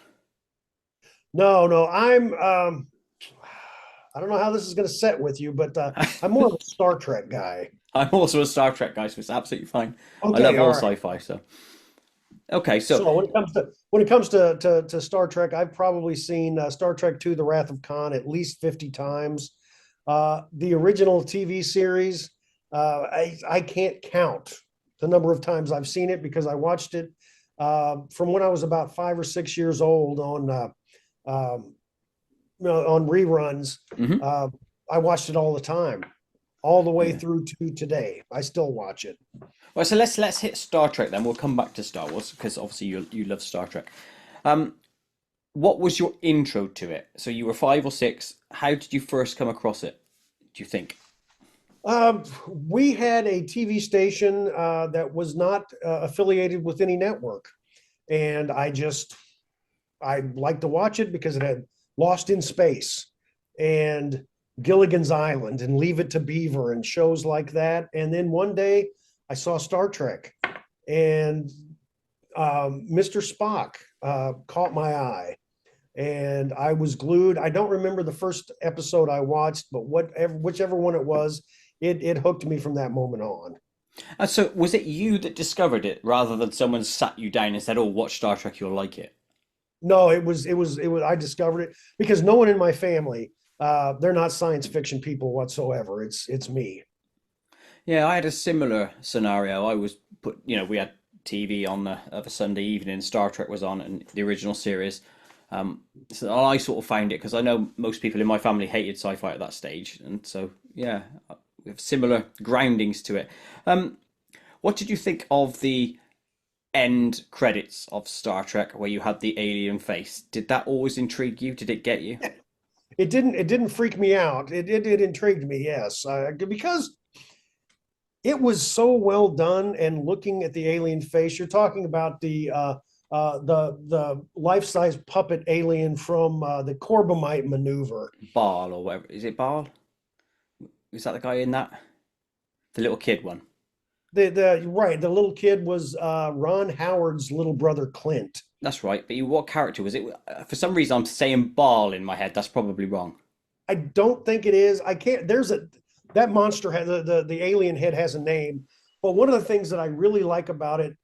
No, no, I don't know how this is going to set with you, but I'm more of a Star Trek guy. I'm also a Star Trek guy, so it's absolutely fine. I love Okay, all all right. sci-fi, so okay. So So when it comes to Star Trek, I've probably seen Star Trek II: The Wrath of Khan at least 50 times. The original TV series, I can't count the number of times I've seen it, because I watched it from when I was about 5 or 6 years old um, on reruns. mhm. Uh, I watched it all the time, all the way Yeah. through to today. I still watch it. Well, so let's hit Star Trek then. We'll come back to Star Wars because obviously you love Star Trek. Um, what was your intro to it? So you were 5 or 6. How did you first come across it? Do you think? We had a TV station that was not affiliated with any network, and I liked to watch it because it had Lost in Space and Gilligan's Island and Leave It to Beaver and shows like that. And then one day I saw Star Trek, and Mr. Spock caught my eye, and I was glued. I don't remember the first episode I watched, but whichever one it was, it hooked me from that moment on. And so was it you that discovered it rather than someone sat you down and said, "Oh, watch Star Trek, you'll like it"? No, it was. I discovered it because no one in my family, they're not science fiction people whatsoever. It's me. Yeah, I had a similar scenario. I was we had TV on of a Sunday evening. Star Trek was on, and the original series. So I sort of found it because I know most people in my family hated sci-fi at that stage, and so yeah, we have similar groundings to it. Um, what did you think of the end credits of Star Trek where you had the alien face? Did that always intrigue you? Did it get you? It didn't freak me out. It intrigued me, yes, because it was so well done. And looking at the alien face, you're talking about the life size puppet alien from the Corbomite maneuver. Ball or whatever. Is it Ball? Is that the guy in that? The little kid one. The little kid was Ron Howard's little brother Clint. That's right. But what character was it? For some reason, I'm saying Ball in my head. That's probably wrong. I don't think it is. I can't. There's a that monster has the alien head has a name. But one of the things that I really like about it,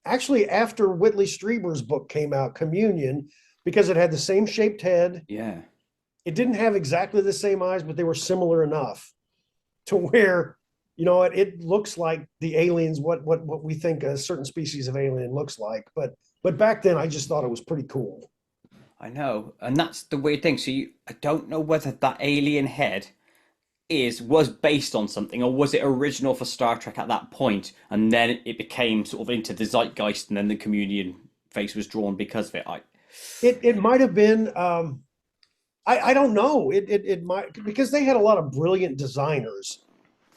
actually, after Whitley Strieber's book came out, Communion, because it had the same shaped head. Yeah. It didn't have exactly the same eyes, but they were similar enough to where it looks like the aliens, what we think a certain species of alien looks like. But back then, I just thought it was pretty cool. I know, and that's the weird thing. I don't know whether that alien head was based on something, or was it original for Star Trek at that point, and then it became sort of into the zeitgeist, and then the Communion face was drawn because of it. It might have been. I don't know. It might, because they had a lot of brilliant designers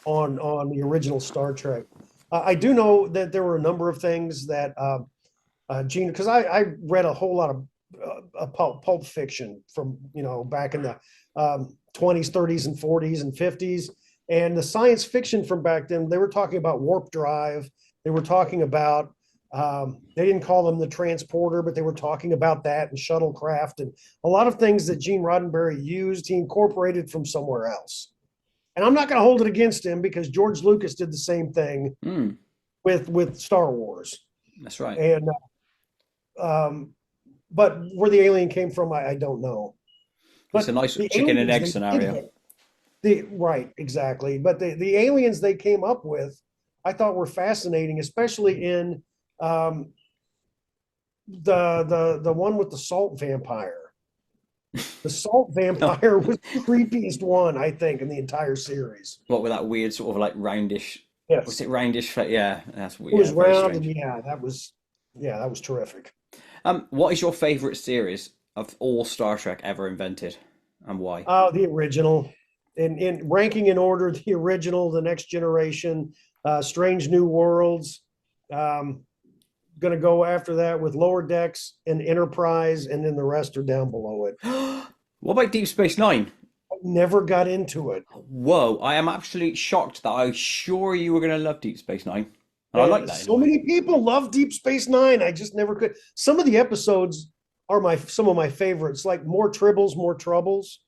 on the original Star Trek. I do know that there were a number of things that Gene, because I read a whole lot of pulp fiction from back in the 20s, 30s, and 40s and 50s, and the science fiction from back then. They were talking about warp drive. They were talking about They didn't call them the transporter, but they were talking about that and shuttlecraft and a lot of things that Gene Roddenberry used, he incorporated from somewhere else. And I'm not going to hold it against him because George Lucas did the same thing with Star Wars. That's right. And but where the alien came from, I don't know. But it's a nice chicken and egg scenario. Right, exactly. But the aliens they came up with, I thought were fascinating, especially in the one with the salt vampire. The salt vampire was the creepiest one, I think, in the entire series. What with that weird sort of like roundish? Yes. Was it roundish? Yeah, that's weird. It was round, strange. and that was terrific. What is your favorite series of all Star Trek ever invented, and why? The original, in ranking in order, the original, the Next Generation, Strange New Worlds. Going to go after that with Lower Decks and Enterprise, and then the rest are down below it. What about Deep Space Nine? I never got into it. Whoa, I am absolutely shocked that I was sure you were going to love Deep Space Nine. And I like that. So many people love Deep Space Nine. I just never could. Some of the episodes are some of my favorites, like More Tribbles, More Troubles,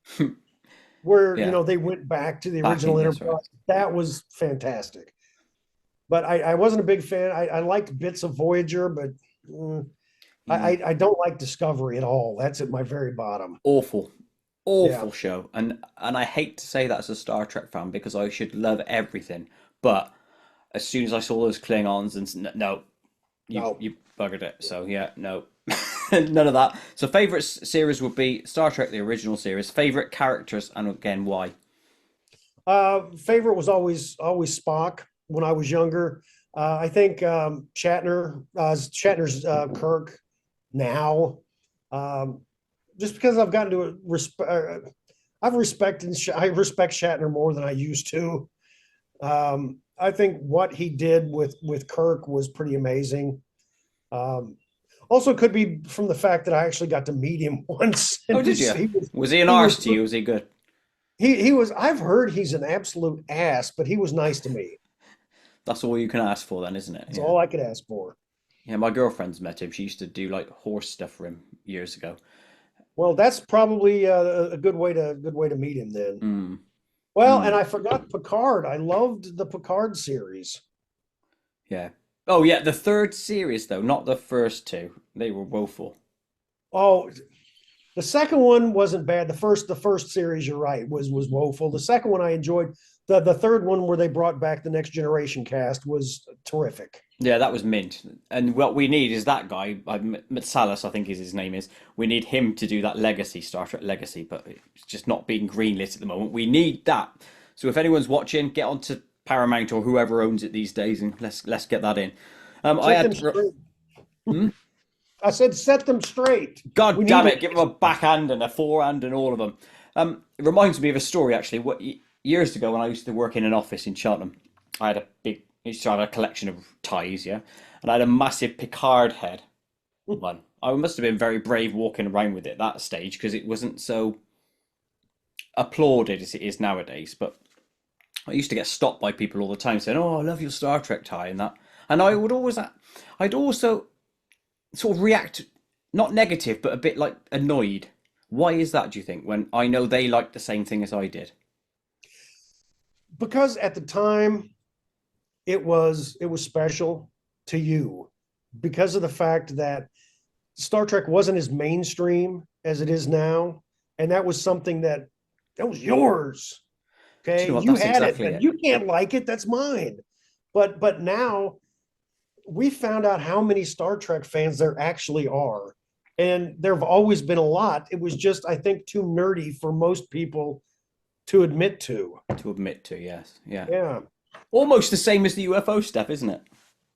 where they went back to the original Enterprise. Right. That was fantastic. But I wasn't a big fan. I liked bits of Voyager, but I don't like Discovery at all. That's at my very bottom. Awful show. And I hate to say that as a Star Trek fan because I should love everything. But as soon as I saw those Klingons, and you buggered it. So yeah, no, none of that. So favorite series would be Star Trek, the original series. Favorite characters, and again, why? Favorite was always Spock when I was younger. I think Shatner's Kirk now. Just because I've gotten to I respect Shatner more than I used to. I think what he did with Kirk was pretty amazing. Also could be from the fact that I actually got to meet him once. Oh, did you? Was he an arse to you? Was he good? He was. I've heard he's an absolute ass, but he was nice to me. That's all you can ask for then, isn't it? That's all I could ask for. Yeah, my girlfriend's met him. She used to do like horse stuff for him years ago. Well, that's probably a good way to meet him then. Well, and I forgot Picard. I loved the Picard series. Yeah. Oh, yeah. The third series, though, not the first two. They were woeful. Oh, the second one wasn't bad. The first series, you're right, was woeful. The second one I enjoyed. The third one where they brought back the Next Generation cast was terrific. Yeah, that was mint. And what we need is that guy, Matsalis, I think his name is. We need him to do that Legacy, Star Trek Legacy, but it's just not being greenlit at the moment. We need that. So if anyone's watching, get onto Paramount or whoever owns it these days, and let's get that in. I said set them straight. God damn it! Give them a backhand and a forehand and all of them. It reminds me of a story actually. Years ago, when I used to work in an office in Cheltenham, I used to have a collection of ties, yeah, and I had a massive Picard head one. I must have been very brave walking around with it at that stage because it wasn't so applauded as it is nowadays. But I used to get stopped by people all the time saying, "Oh, I love your Star Trek tie," and that, and I'd also sort of react, not negative, but a bit like annoyed. Why is that, do you think, when I know they liked the same thing as I did? Because at the time it was special to you because of the fact that Star Trek wasn't as mainstream as it is now, and that was something that was yours. Okay, you had exactly it. You can't like it, that's mine. But now we found out how many Star Trek fans there actually are, and there have always been a lot. It was just, I think, too nerdy for most people to admit to. Yes. Yeah. Yeah. Almost the same as the UFO stuff, isn't it?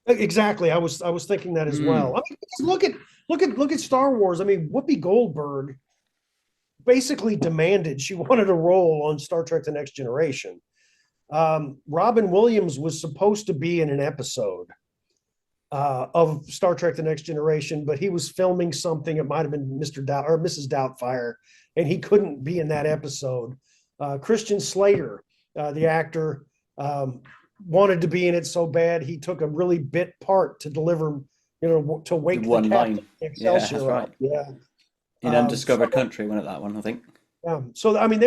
Exactly. I was thinking that as well. I mean, look at Star Wars. I mean, Whoopi Goldberg basically demanded she wanted a role on Star Trek: The Next Generation. Robin Williams was supposed to be in an episode of Star Trek: The Next Generation, but he was filming something. It might have been Mr. Doubt or Mrs. Doubtfire, and he couldn't be in that episode. Christian Slater, the actor, wanted to be in it so bad he took a really bit part to deliver to The wake the one captain line. Yeah, that's Excelsior right. up. Yeah. In Undiscovered Country, wasn't it, that one, I think? So I mean,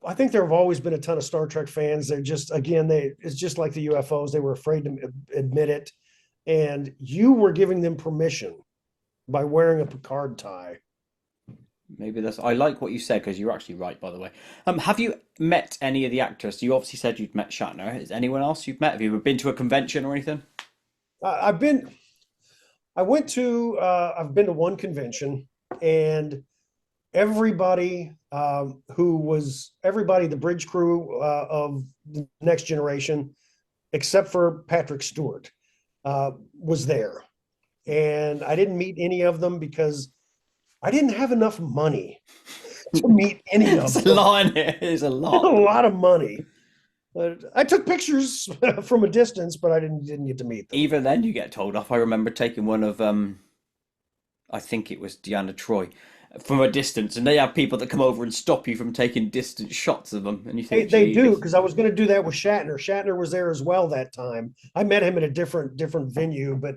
I think there have always been a ton of Star Trek fans. They're just, again, it's just like the UFOs. They were afraid to admit it, and you were giving them permission by wearing a Picard tie. Maybe that's. I like what you said because you're actually right, by the way. Have you met any of the actors? You obviously said you'd met Shatner. Is anyone else you've met? Have you ever been to a convention or anything? I've been, I've been to one convention, and everybody, the bridge crew of the Next Generation, except for Patrick Stewart, was there. And I didn't meet any of them because I didn't have enough money to meet any There's of a them. lot in here. There's a A lot. lot of money. But I took pictures from a distance, but I didn't get to meet them. Even then, you get told off. I remember taking one of I think it was Deanna Troy, from a distance, and they have people that come over and stop you from taking distant shots of them, and you think, They do, Jesus. because I was going to do that with Shatner. Shatner was there as well that time. I met him at a different venue, but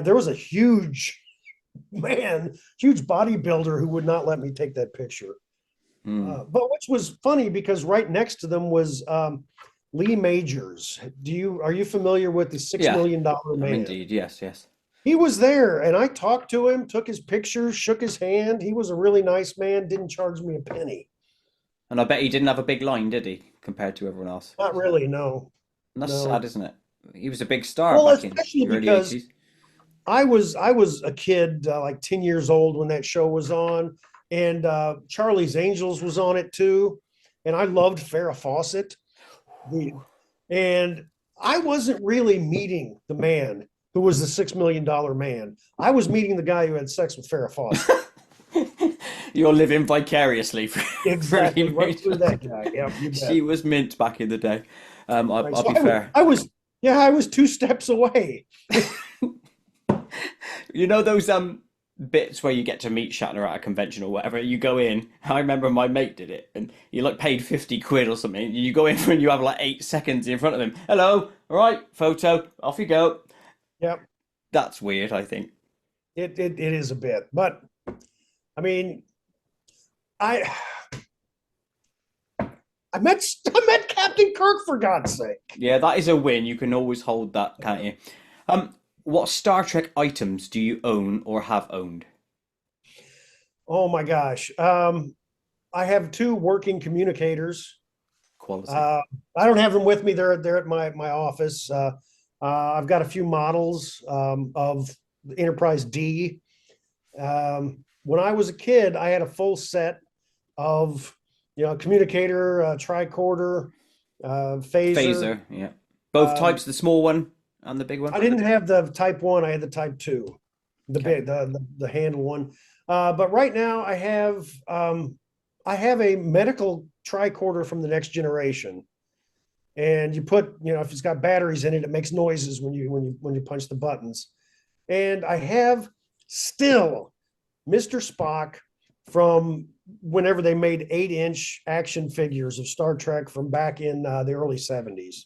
there was a huge huge bodybuilder who would not let me take that picture. Hmm. But which was funny because right next to them was Lee Majors. Are you familiar with the six Yeah, million dollar I'm man? indeed. Yes, yes. He was there, and I talked to him, took his picture, shook his hand. He was a really nice man. Didn't charge me a penny. And I bet he didn't have a big line, did he, compared to everyone else? Not really, no, And that's sad, no. isn't it? He was a big star Well, back in especially the early because 80s. I was a kid, like 10 years old when that show was on, and Charlie's Angels was on it too, and I loved Farrah Fawcett. The and I wasn't really meeting the man who was the $6 million man. I was meeting the guy who had sex with Farrah Fawcett. You're living vicariously for Exactly, Lee right through Majors. that guy. Yep, you bet. She was mint back in the day. Right. I'll So be fair. I was 2 steps away. You know those bits where you get to meet Shatner at a convention or whatever, you go in. I remember my mate did it, and you like paid 50 quid or something. You go in and you have like 8 seconds in front of him. Hello, all right, photo, off you go. Yep, That's weird, I think. it is a bit, but I mean, I I met Captain Kirk, for God's sake. Yeah, that is a win. You can always hold that, can't you? What Star Trek items do you own or have owned? Oh my gosh. I have two working communicators. Quality. Uh, I don't have them with me. They're at my office. I've got a few models of the Enterprise D. When I was a kid, I had a full set of communicator, tricorder, phaser. Phaser, yeah. Both Um, types, the small one and the big one. I didn't have the Type 1. I had the Type 2, the Okay. big the handle one. But right now I have a medical tricorder from the Next Generation, and you put if it's got batteries in it, it makes noises when you punch the buttons. And I have still Mr. Spock from whenever they made 8-inch action figures of Star Trek from back in the early 70s.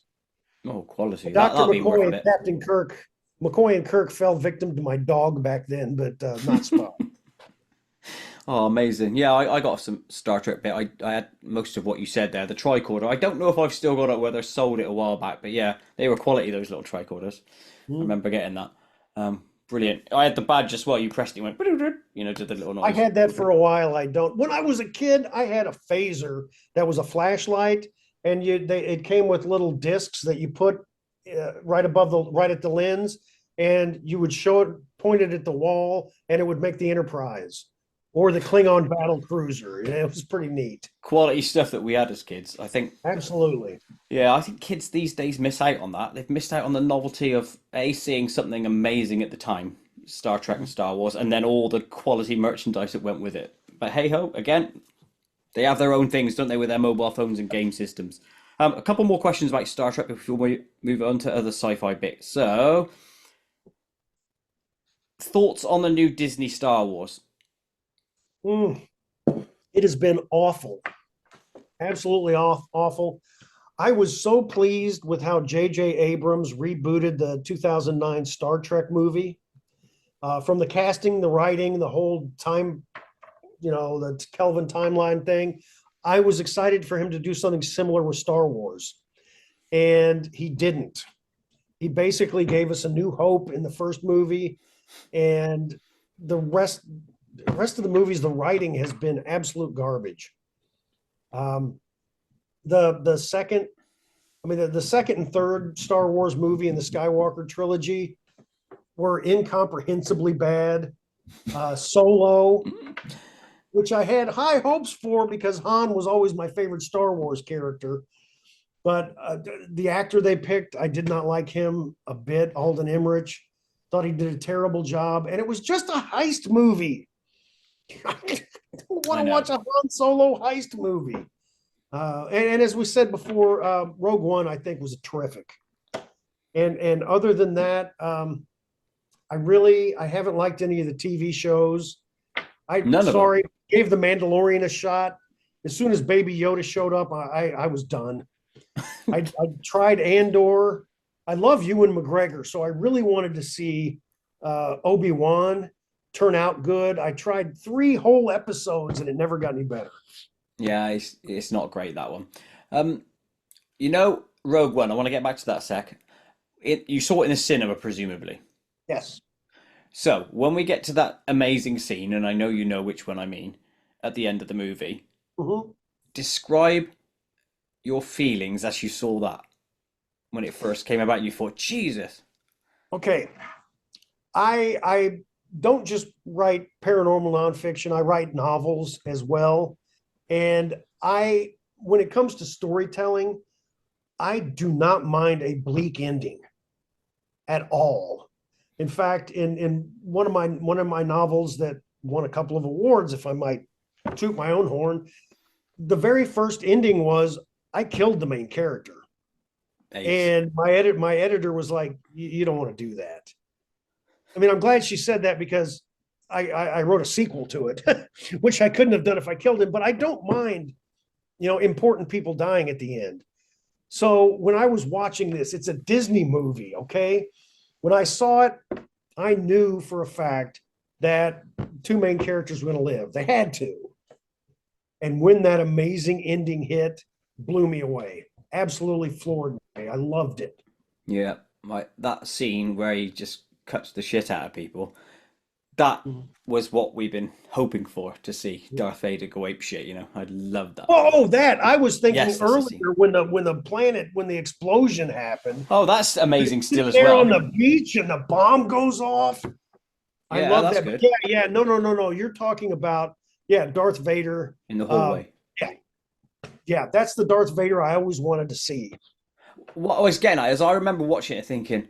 Oh, quality. Dr. That'll be worth a McCoy and bit. Captain Kirk. McCoy and Kirk fell victim to my dog back then, but not Spock. Oh, amazing. Yeah, I got some Star Trek bit. I had most of what you said there. The tricorder. I don't know if I've still got it, whether I sold it a while back, but yeah, they were quality, those little tricorders. I Hmm. remember getting that. Brilliant. I had the badge as well. You pressed it, went, did the little I noise. had that for a while. I don't. When I was a kid, I had a phaser that was a flashlight, and it came with little discs that you put right at the lens, and you would show it pointed at the wall, and it would make the Enterprise or the Klingon battle cruiser. It was pretty neat. Quality stuff that we had as kids. I think, Absolutely. yeah, I think kids these days miss out on that. They've missed out on the novelty of seeing something amazing at the time, Star Trek and Star Wars, and then all the quality merchandise that went with it. But hey ho, again, they have their own things, don't they, with their mobile phones and game systems. A couple more questions about Star Trek before we move on to other sci-fi bits. So, thoughts on the new Disney Star Wars? Mm, it has been awful, absolutely awful. I was so pleased with how J.J. Abrams rebooted the 2009 Star Trek movie. From the casting, the writing, the whole time, the Kelvin timeline thing. I was excited for him to do something similar with Star Wars, and he didn't. He basically gave us a new hope in the first movie, and the rest of the movies, the writing has been absolute garbage. The second, the second and third Star Wars movie in the Skywalker trilogy were incomprehensibly bad. Solo, which I had high hopes for because Han was always my favorite Star Wars character. But the actor they picked, I did not like him a bit. Alden Ehrenreich, thought he did a terrible job, and it was just a heist movie. I don't want to watch a Han Solo heist movie. And as we said before, Rogue One I think was terrific. And other than that, I haven't liked any of the TV shows. Gave The Mandalorian a shot. As soon as Baby Yoda showed up, I was done. I tried Andor. I love Ewan McGregor, so I really wanted to see Obi-Wan turn out good. I tried 3 whole episodes and it never got any better. Yeah, it's not great, that one. Rogue One, I want to get back to that sec. You saw it in the cinema, presumably. Yes. So when we get to that amazing scene, and I know you know which one I mean, at the end of the movie, describe your feelings as you saw that when it first came about and you thought, Jesus. Okay. I don't just write paranormal nonfiction, I write novels as well. And when it comes to storytelling, I do not mind a bleak ending at all. In fact, in one of my novels that won a couple of awards, if I might toot my own horn, the very first ending was I killed the main character. Nice. And my editor was like, you don't want to do that. I mean, I'm glad she said that because I wrote a sequel to it, which I couldn't have done if I killed him, but I don't mind, important people dying at the end. So when I was watching this, it's a Disney movie, okay? When I saw it, I knew for a fact that 2 main characters were going to live. They had to. And when that amazing ending hit, blew me away. Absolutely floored me. I loved it. Yeah, that scene where he just cuts the shit out of people, that was what we've been hoping for to see. Darth Vader go ape shit, I love that. Oh, that I was thinking earlier when the explosion happened. Oh, that's amazing still as well. On the beach and the bomb goes off. I love that. Good. Yeah, no. You're talking about Darth Vader in the hallway. Yeah, that's the Darth Vader I always wanted to see. What I was getting at is I remember watching it thinking,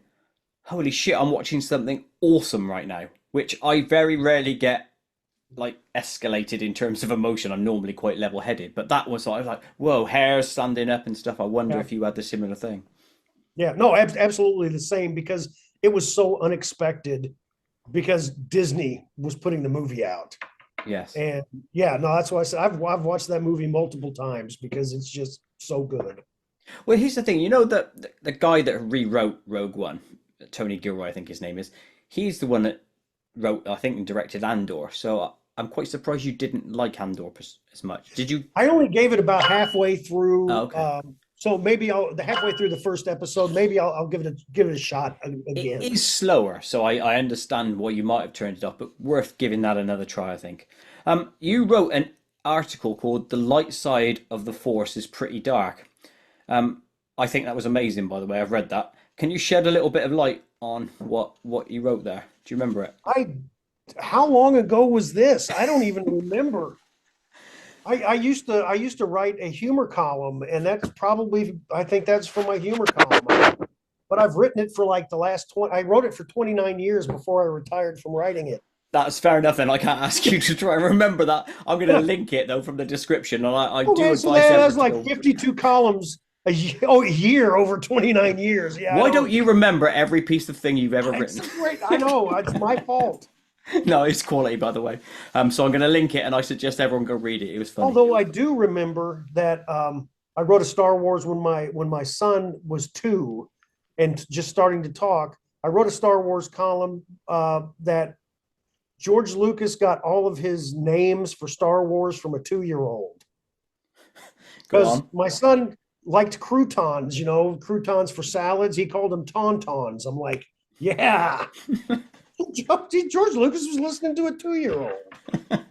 holy shit, I'm watching something awesome right now, which I very rarely get escalated in terms of emotion. I'm normally quite level-headed, but that was I was like, whoa, hairs standing up and stuff. I wonder if you had the similar thing. Yeah, no, absolutely the same, because it was so unexpected because Disney was putting the movie out. Yes. And that's why I said I've watched that movie multiple times because it's just so good. Well, here's the thing, the guy that rewrote Rogue One, Tony Gilroy, I think his name is, he's the one that wrote, I think, and directed Andor. So I'm quite surprised you didn't like Andor as much. Did you? I only gave it about halfway through. Oh, okay. So maybe halfway through the first episode, maybe I'll give it a shot again. It is slower, so I understand why you might have turned it off, but worth giving that another try, I think. You wrote an article called "The Light Side of the Force is Pretty Dark." I think that was amazing, by the way. I've read that. Can you shed a little bit of light on what you wrote there? Do you remember it? How long ago was this? I don't even remember. I used to write a humor column, and that's probably, I think that's from my humor column. But I've written it for the last 20. I wrote it for 29 years before I retired from writing it. That's fair enough, then. I can't ask you to try and remember that. I'm going to link it though from the description, and I do advise. So that's 52 columns a year over 29 years. Yeah. Why don't you remember every piece of thing you've ever written? Great. I know it's my fault. No, it's quality, by the way. So I'm going to link it, and I suggest everyone go read it. It was funny. Although I do remember that I wrote a Star Wars when my son was 2 and just starting to talk. I wrote a Star Wars column that George Lucas got all of his names for Star Wars from a 2-year-old. Go Because on. my son liked croutons, croutons for salads. He called them tauntauns. I'm like, yeah. George Lucas was listening to a 2-year-old.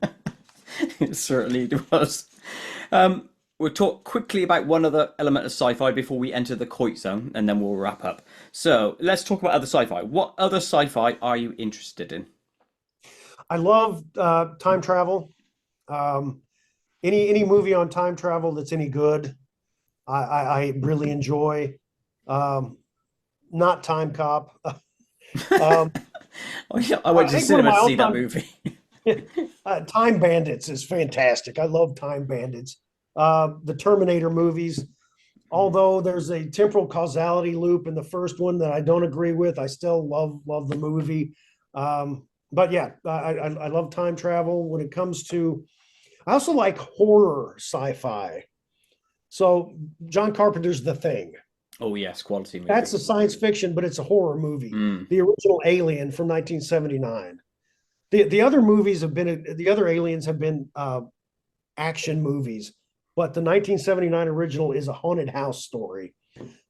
It certainly was. We'll talk quickly about one other element of sci-fi before we enter the Koit zone, and then we'll wrap up. So let's talk about other sci-fi. What other sci-fi are you interested in? I love time travel. Um, any movie on time travel that's any good, I really enjoy. Um, Not Time Cop. um, Oh, yeah, I went I to the think one of cinema my to see that all-time movie. Time Bandits is fantastic. I love Time Bandits. The Terminator movies, although there's a temporal causality loop in the first one that I don't agree with, I still love the movie. But yeah, I love time travel. When it comes to, I also like horror sci-fi. So John Carpenter's The Thing. Oh yes, quality That's movie. a science fiction, but it's a horror movie. Mm. The original Alien from 1979. The other movies have been, the other aliens have been action movies, but the 1979 original is a haunted house story.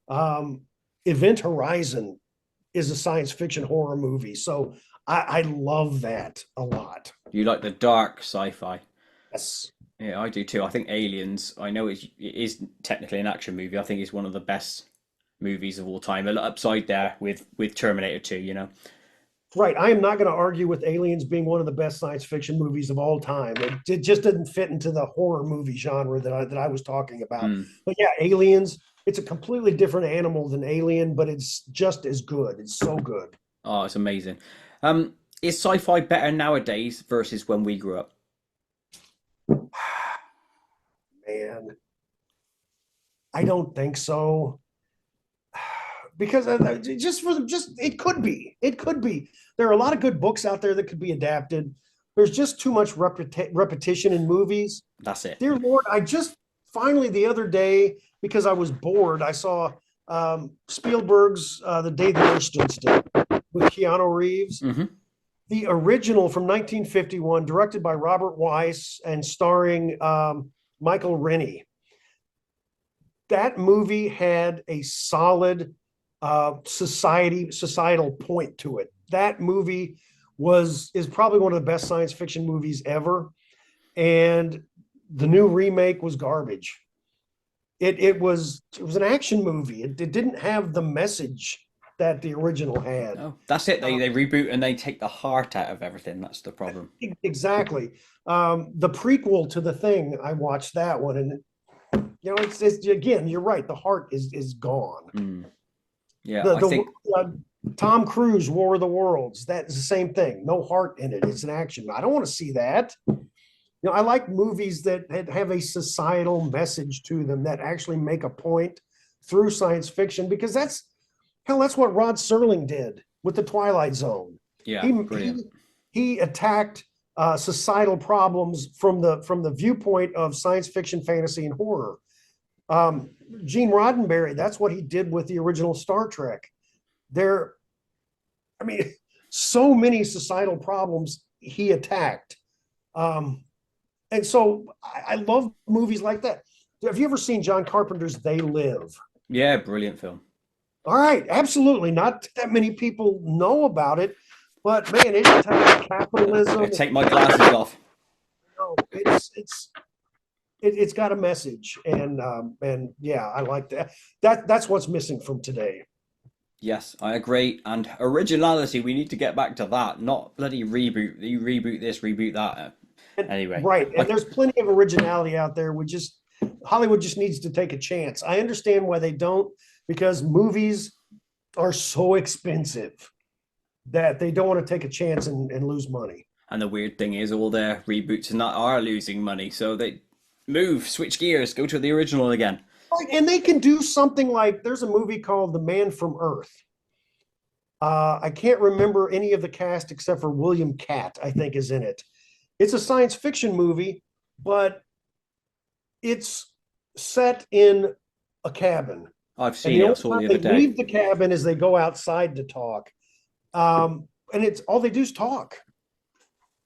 Um, Event Horizon is a science fiction horror movie, so I love that a lot. You like the dark sci-fi? Yes. Yeah, I do too. I think Aliens, I know it is technically an action movie. I think it's one of the best movies of all time. A lot upside there with Terminator 2, you know. Right. I am not going to argue with Aliens being one of the best science fiction movies of all time. It just didn't fit into the horror movie genre that I was talking about. Mm. But yeah, Aliens, it's a completely different animal than Alien, but it's just as good. It's so good. Oh, it's amazing. Is sci-fi better nowadays versus when we grew up? Man, I don't think so. Because just it could be. It could be. There are a lot of good books out there that could be adapted. There's just too much repetition in movies. That's it. Dear Lord, I just finally the other day, because I was bored, I saw Spielberg's The Day the Earth Stood Still with Keanu Reeves. Hmm. The original from 1951, directed by Robert Weiss and starring Michael Rennie. That movie had a solid societal point to it. That movie is probably one of the best science fiction movies ever, and the new remake was garbage. It was an action movie. It didn't have the message that the original had. Oh, that's it. They reboot and they take the heart out of everything. That's the problem. Exactly. The prequel to The Thing, I watched that one, and it's again, you're right. The heart is gone. Mm. Yeah, The I the think Tom Cruise War of the Worlds. That's the same thing. No heart in it. It's an action. I don't want to see that. I like movies that have a societal message to them that actually make a point through science fiction, because that's what Rod Serling did with the Twilight Zone. yeah, He brilliant. he attacked societal problems from the viewpoint of science fiction, fantasy, and horror. Gene Roddenberry, that's what he did with the original Star Trek. There, I mean, so many societal problems he attacked. And so I love movies like that. Have you ever seen John Carpenter's They Live? Yeah, brilliant film. All right, absolutely. Not that many people know about it, but man, it attacks capitalism. I take my glasses off. It's got a message, and yeah, I like that. That's what's missing from today. Yes, I agree. And originality, we need to get back to that, not bloody reboot. You reboot this, reboot that. Anyway, Right, and there's plenty of originality out there. Hollywood just needs to take a chance. I understand why they don't, because movies are so expensive that they don't want to take a chance and lose money. and the weird thing is, all their reboots and that are losing money, so they switch gears, go to the original again. Right, and they can do something like, there's a movie called The Man from Earth. I can't remember any of the cast except for William Catt, I think, is in it. It's a science fiction movie, but it's set in a cabin. I've And seen the it. I only saw it time the they other day. leave the cabin is they go outside to talk. And it's all they do is talk.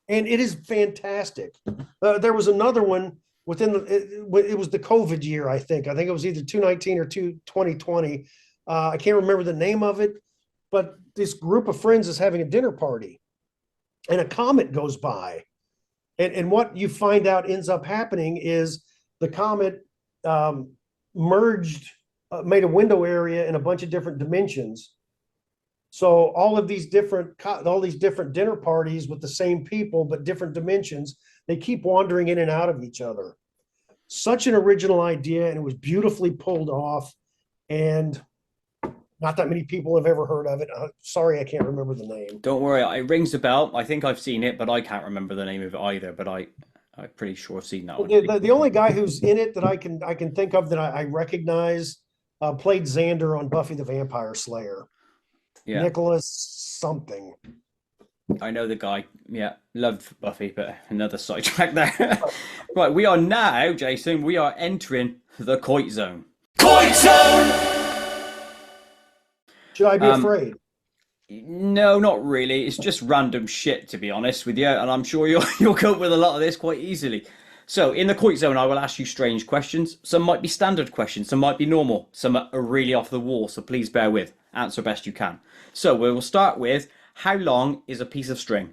And it is fantastic. There was another one within it was the COVID year, I think. I think it was either 2019 or 2020. I can't remember the name of it, but this group of friends is having a dinner party and a comet goes by. And what you find out ends up happening is the comet merged, made a window area in a bunch of different dimensions. So all these different dinner parties with the same people, but different dimensions, they keep wandering in and out of each other. Such an original idea, and it was beautifully pulled off. And not that many people have ever heard of it. Sorry, I can't remember the name. Don't worry, it rings a bell. I think I've seen it, but I can't remember the name of it either. But I'm pretty sure I've seen that one. The only guy who's in it that I can think of that I recognize played Xander on Buffy the Vampire Slayer. Yeah. Nicholas something. I know the guy. Yeah, loved Buffy, but another sidetrack there. Right, we are now, Jason, we are entering the Koit zone. Koit zone! Should I be afraid? No, not really. It's just random shit, to be honest with you, and I'm sure you'll cope with a lot of this quite easily. So, in the Koit zone, I will ask you strange questions. Some might be standard questions, some might be normal, some are really off the wall, so please bear with. Answer best you can. So, we will start with, how long is a piece of string?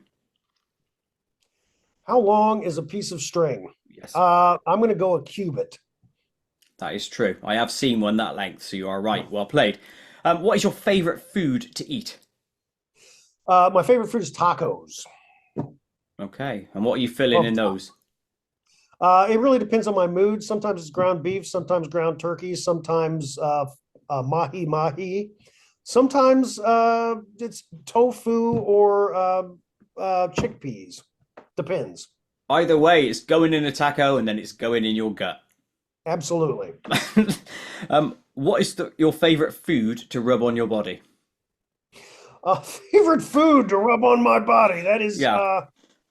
How long is a piece of string? Yes. I'm going to go a cubit. That is true. I have seen one that length, so you are right. Well played. What is your favourite food to eat? My favorite food is tacos. Okay. And what are you filling in those? It really depends on my mood. Sometimes it's ground beef, sometimes ground turkey, sometimes mahi. Sometimes it's tofu or chickpeas. Depends. Either way, it's going in a taco and then it's going in your gut. Absolutely. What is your favourite food to rub on your body? Favorite food to rub on my body? That is, yeah.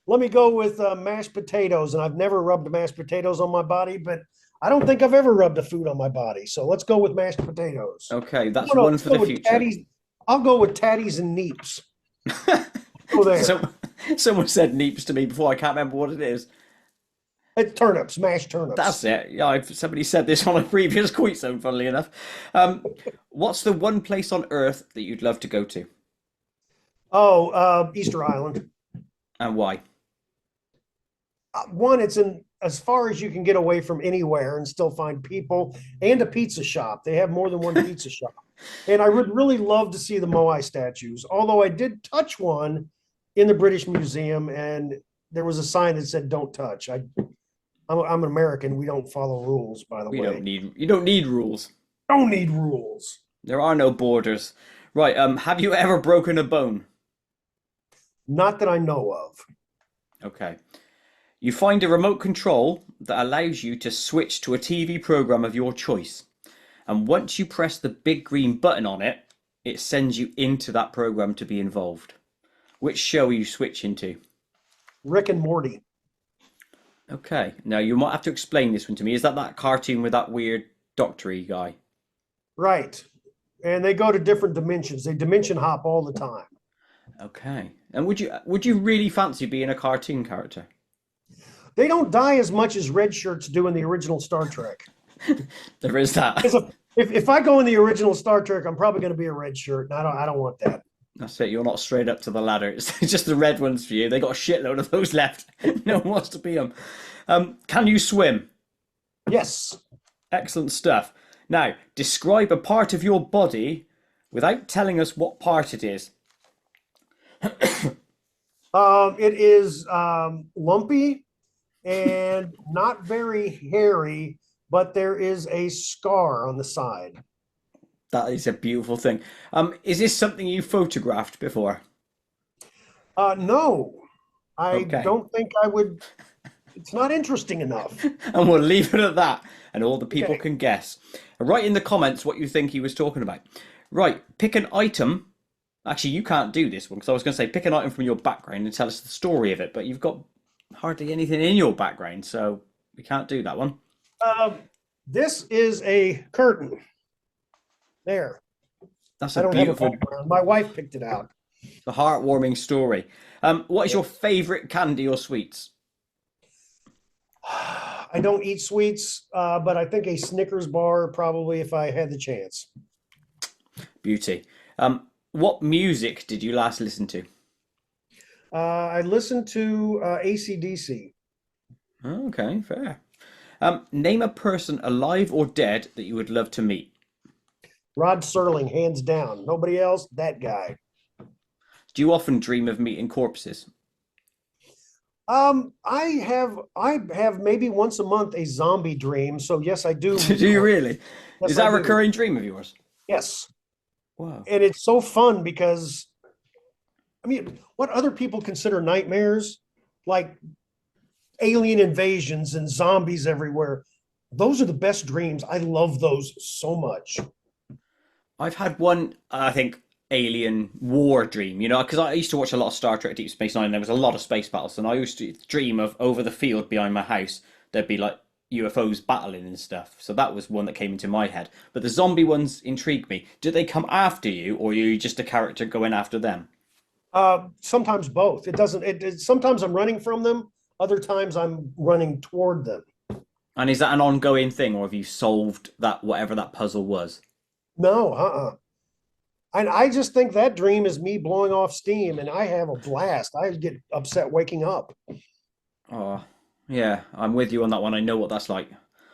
Let me go with mashed potatoes. And I've never rubbed mashed potatoes on my body, but I don't think I've ever rubbed a food on my body. So let's go with mashed potatoes. Okay, that's one for the future. I'll go with tatties and neeps. Go there. Someone said neeps to me before. I can't remember what it is. It's turnips, mashed turnips. That's it. Yeah, somebody said this on a previous Koit zone, funnily enough. What's the one place on Earth that you'd love to go to? Oh, Easter Island. And why? One, it's in as far as you can get away from anywhere and still find people, and a pizza shop. They have more than one pizza shop. And I would really love to see the Moai statues, although I did touch one in the British Museum, and there was a sign that said "Don't touch." I'm an American. We don't follow rules, by the way. You don't need rules. Don't need rules. There are no borders. Right. Have you ever broken a bone? Not that I know of. Okay. You find a remote control that allows you to switch to a TV program of your choice. And once you press the big green button on it, it sends you into that program to be involved. Which show are you switching to? Rick and Morty. Okay. Now, you might have to explain this one to me. Is that cartoon with that weird doctor-y guy? Right. And they go to different dimensions. They dimension hop all the time. Okay. And would you really fancy being a cartoon character? They don't die as much as red shirts do in the original Star Trek. There is that. If I go in the original Star Trek, I'm probably going to be a red shirt, and I don't want that. That's it. You're not straight up to the ladder. It's just the red ones for you. They got a shitload of those left. No one wants to be them. Can you swim? Yes. Excellent stuff. Now, describe a part of your body without telling us what part it is. It is lumpy and not very hairy, but there is a scar on the side. That is a beautiful thing. Is this something you photographed before? No, I don't think I would. It's not interesting enough. And we'll leave it at that, and all the people can guess. Write in the comments what you think he was talking about. Right, pick an item. Actually, you can't do this one, because I was going to say pick an item from your background and tell us the story of it, but you've got hardly anything in your background, so we can't do that one. This is a curtain. There. That's I a don't have a beautiful, background. My wife picked it out. a heartwarming story. What is your favourite candy or sweets? I don't eat sweets, but I think a Snickers bar probably if I had the chance. Beauty. What music did you last listen to? I listened to AC/DC. Okay, fair. Name a person alive or dead that you would love to meet. Rod Serling, hands down. Nobody else, that guy. Do you often dream of meeting corpses? I have maybe once a month a zombie dream. So yes, I do. Do you really? Yes, Is that I a do. recurring dream of yours? Yes. Wow. And it's so fun because I mean, what other people consider nightmares, like alien invasions and zombies everywhere, those are the best dreams. I love those so much. I've had one, I think, alien war dream, because I used to watch a lot of Star Trek Deep Space Nine, and there was a lot of space battles, and I used to dream of over the field behind my house, there'd be like UFOs battling and stuff. So that was one that came into my head. But the zombie ones intrigue me. Do they come after you, or are you just a character going after them? Sometimes both. It doesn't. Sometimes I'm running from them. Other times I'm running toward them. And is that an ongoing thing, or have you solved that whatever that puzzle was? No, And I just think that dream is me blowing off steam, and I have a blast. I get upset waking up. Oh, yeah, I'm with you on that one. I know what that's like.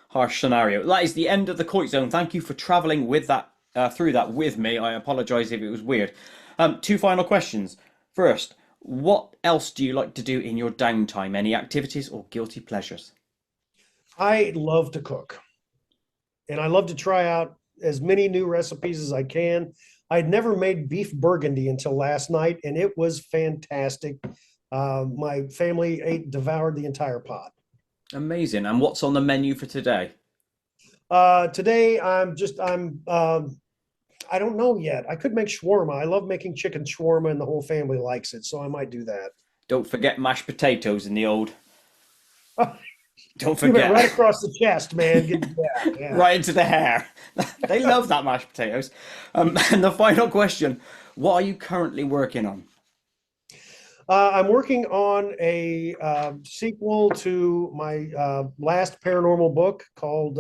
Harsh scenario. That is the end of the Coit Zone. Thank you for travelling with that through that with me. I apologise if it was weird. Two final questions. First, what else do you like to do in your downtime? Any activities or guilty pleasures? I love to cook, and I love to try out as many new recipes as I can. I'd never made beef burgundy until last night, and it was fantastic. My family devoured the entire pot. Amazing. And what's on the menu for today? Today, I don't know yet. I could make shawarma. I love making chicken shawarma, and the whole family likes it, so I might do that. Don't forget mashed potatoes in the old. Don't You went right forget. across the chest, man. Yeah, yeah. Right into the hair. They love that mashed potatoes. And the final question, what are you currently working on? I'm working on a sequel to my last paranormal book called,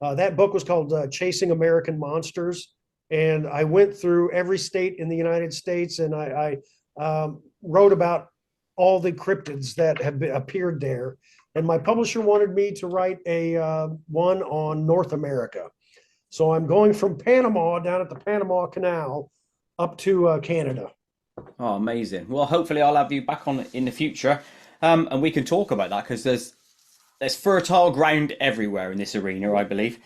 that book was called Chasing American Monsters. And I went through every state in the United States and I wrote about all the cryptids that have appeared there. And my publisher wanted me to write a one on North America. So I'm going from Panama down at the Panama Canal up to Canada. Oh, amazing. Well, hopefully I'll have you back on in the future, and we can talk about that because there's fertile ground everywhere in this arena, I believe.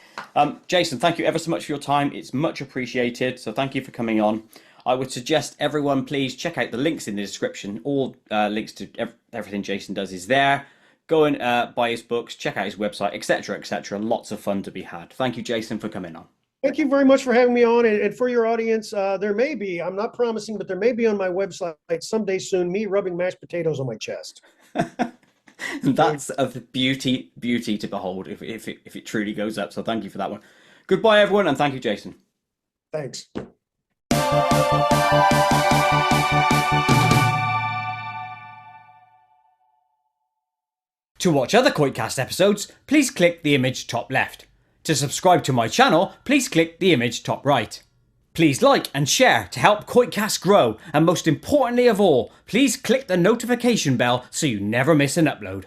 Jason, thank you ever so much for your time. It's much appreciated. So thank you for coming on. I would suggest everyone please check out the links in the description. All links to everything Jason does is there. Go and buy his books, check out his website, etc., etc. Lots of fun to be had. Thank you, Jason, for coming on. Thank you very much for having me on. And for your audience, there may be, I'm not promising, but there may be on my website someday soon, me rubbing mashed potatoes on my chest. That's of beauty to behold if it truly goes up. So thank you for that one. Goodbye, everyone, and thank you, Jason. Thanks. To watch other KoitCast episodes, please click the image top left. To subscribe to my channel, please click the image top right. Please like and share to help KoitCast grow, and most importantly of all, please click the notification bell so you never miss an upload.